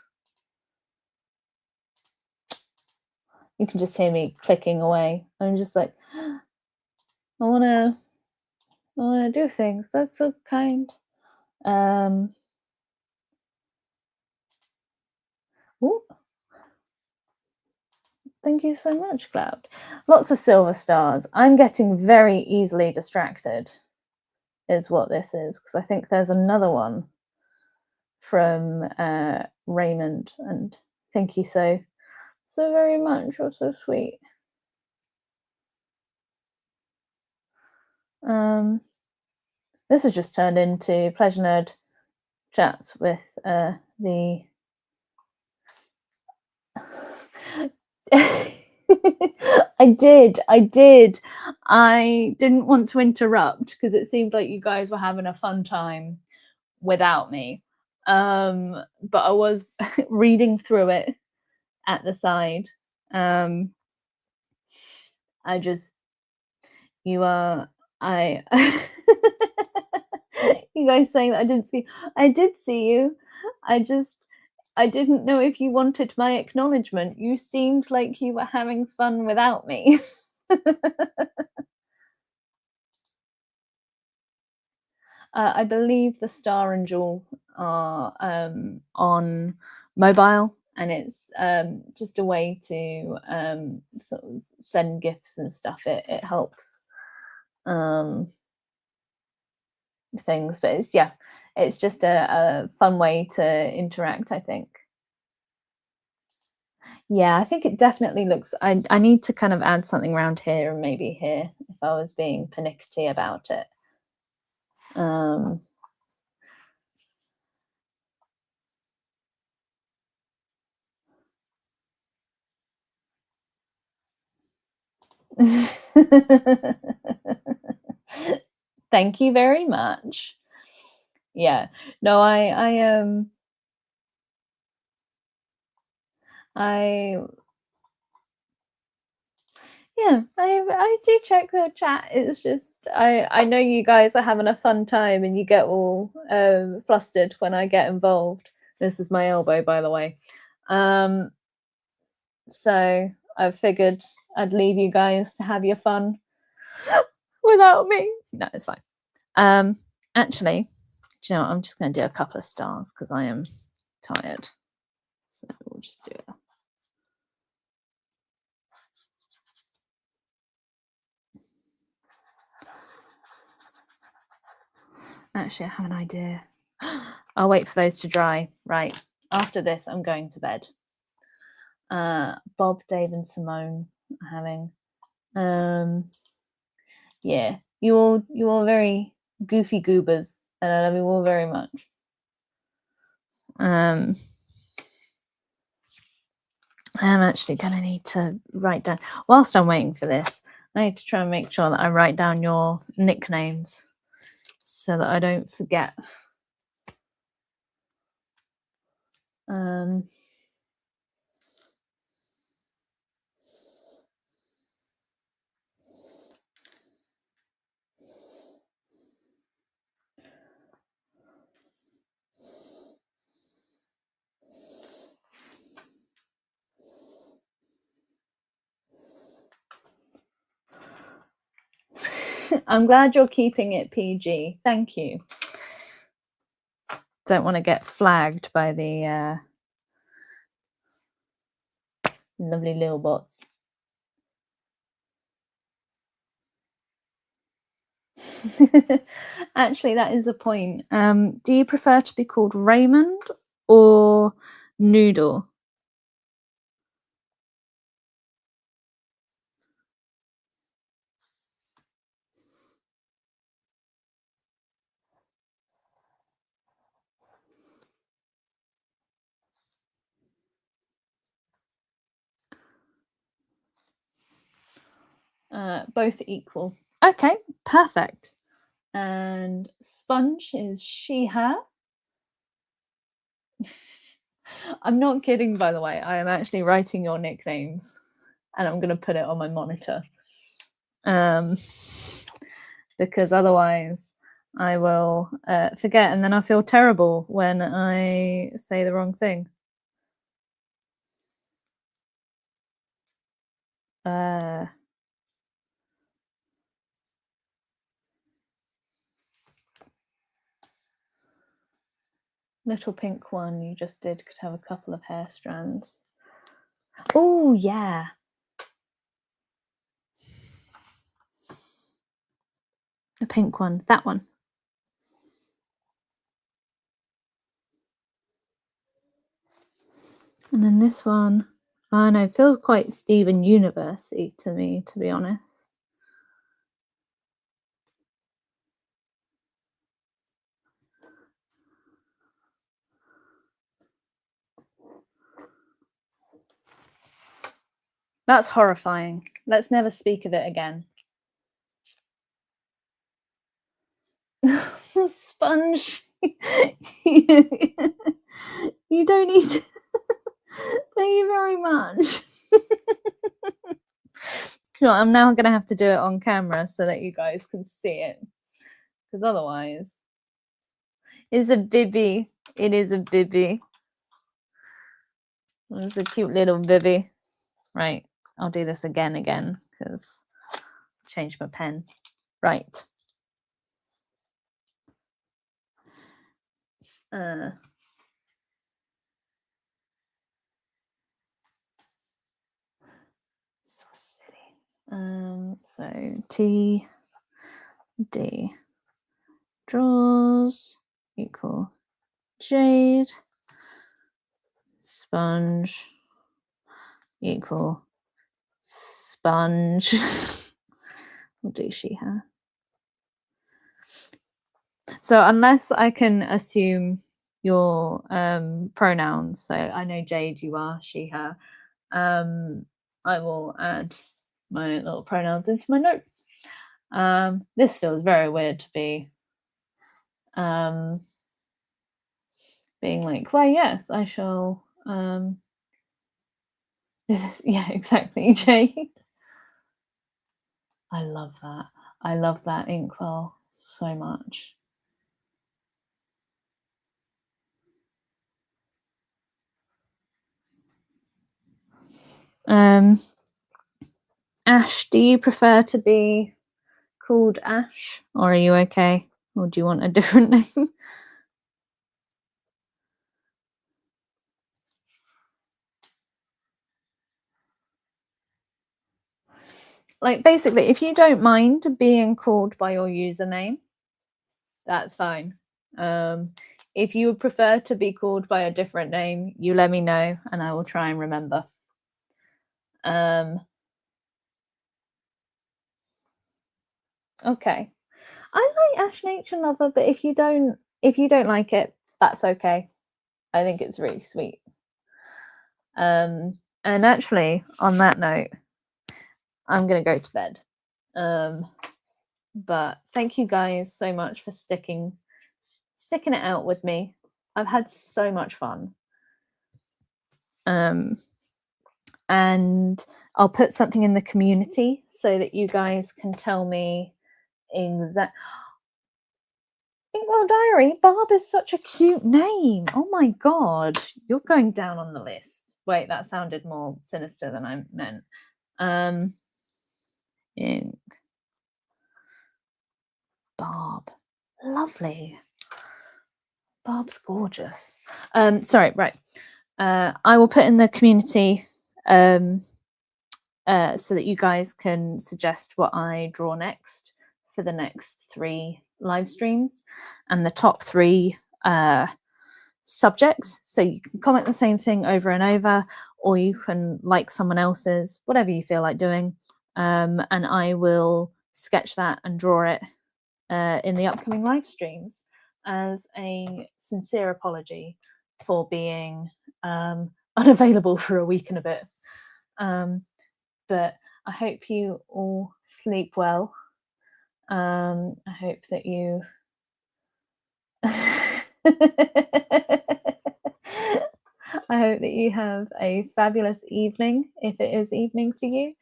You can just hear me clicking away. I'm just like, I wanna do things. That's so kind. Ooh. Thank you so much, Cloud. Lots of silver stars. I'm getting very easily distracted, is what this is, because I think there's another one from Raymond, and thank you so very much. You're so sweet. This has just turned into Pleasure Nerd chats with the I did. I didn't want to interrupt because it seemed like you guys were having a fun time without me. But I was reading through it at the side. I just, you are, I, you guys saying that I did see you. I didn't know if you wanted my acknowledgement. You seemed like you were having fun without me. I believe the Star and Jewel are on mobile and it's just a way to sort of send gifts and stuff. It helps things, but it's, yeah, it's just a fun way to interact, I think. Yeah, I think it definitely looks, I need to kind of add something around here and maybe here if I was being pernickety about it. Thank you very much. Yeah. No, I yeah, I do check the chat. It's just I know you guys are having a fun time and you get all flustered when I get involved. This is my elbow, by the way. So I figured I'd leave you guys to have your fun without me. No, it's fine. Actually, do you know what? I'm just going to do a couple of stars because I am tired. So we'll just do it. Actually, I have an idea. I'll wait for those to dry. Right. After this, I'm going to bed. Bob, Dave, and Simone are having. Yeah, you all very goofy goobers, and I love you all very much. I'm actually going to need to write down, whilst I'm waiting for this, I need to try and make sure that I write down your nicknames so that I don't forget. I'm glad you're keeping it PG. Thank you. Don't want to get flagged by the lovely little bots. Actually, that is a point. Do you prefer to be called Raymond or Noodle? Both equal. Okay, perfect. And Sponge is she, her. I'm not kidding, by the way. I am actually writing your nicknames and I'm going to put it on my monitor. Because otherwise I will forget and then I feel terrible when I say the wrong thing. Little pink one you just did could have a couple of hair strands. Oh, yeah. The pink one, that one. And then this one, I don't know, it feels quite Steven Universe-y to me, to be honest. That's horrifying. Let's never speak of it again. Sponge. You don't need to. Thank you very much. You know, I'm now going to have to do it on camera so that you guys can see it. Because otherwise... It's a bibby. It is a bibby. It's a cute little bibby. Right. I'll do this again because I changed my pen. Right. So T D draws equal jade, sponge equal sponge. We'll do she, her. So unless I can assume your pronouns, so I know Jade, you are, she, her, I will add my little pronouns into my notes. This feels very weird to be being like, why, yes, I shall. Yeah, exactly, Jade. I love that. I love that inkwell so much. Ash, do you prefer to be called Ash, or are you okay? Or do you want a different name? Like, basically, if you don't mind being called by your username, that's fine. If you would prefer to be called by a different name, you let me know and I will try and remember. Okay. I like Ash Nature Lover, but if you don't like it, that's okay. I think it's really sweet. And actually, on that note, I'm gonna go to bed. But thank you guys so much for sticking it out with me. I've had so much fun. And I'll put something in the community so that you guys can tell me exact. Inkwell Diary. Barb is such a cute name. Oh my god, you're going down on the list. Wait, that sounded more sinister than I meant. Ink. Barb. Lovely. Barb's gorgeous. Sorry, right. I will put in the community so that you guys can suggest what I draw next for the next 3 live streams and the top 3 subjects. So you can comment the same thing over and over, or you can like someone else's, whatever you feel like doing. And I will sketch that and draw it in the upcoming live streams as a sincere apology for being unavailable for a week and a bit. But I hope you all sleep well. I hope that you I hope that you have a fabulous evening, if it is evening for you,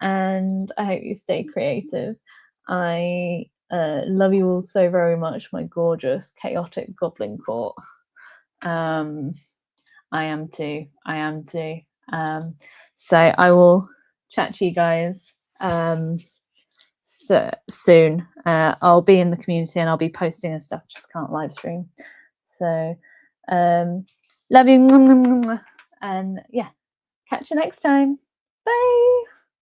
and I hope you stay creative. I love you all so very much, my gorgeous, chaotic goblin court. I am too. So I will chat to you guys soon. I'll be in the community and I'll be posting and stuff, just can't live stream. So love you, and yeah, catch you next time. Bye.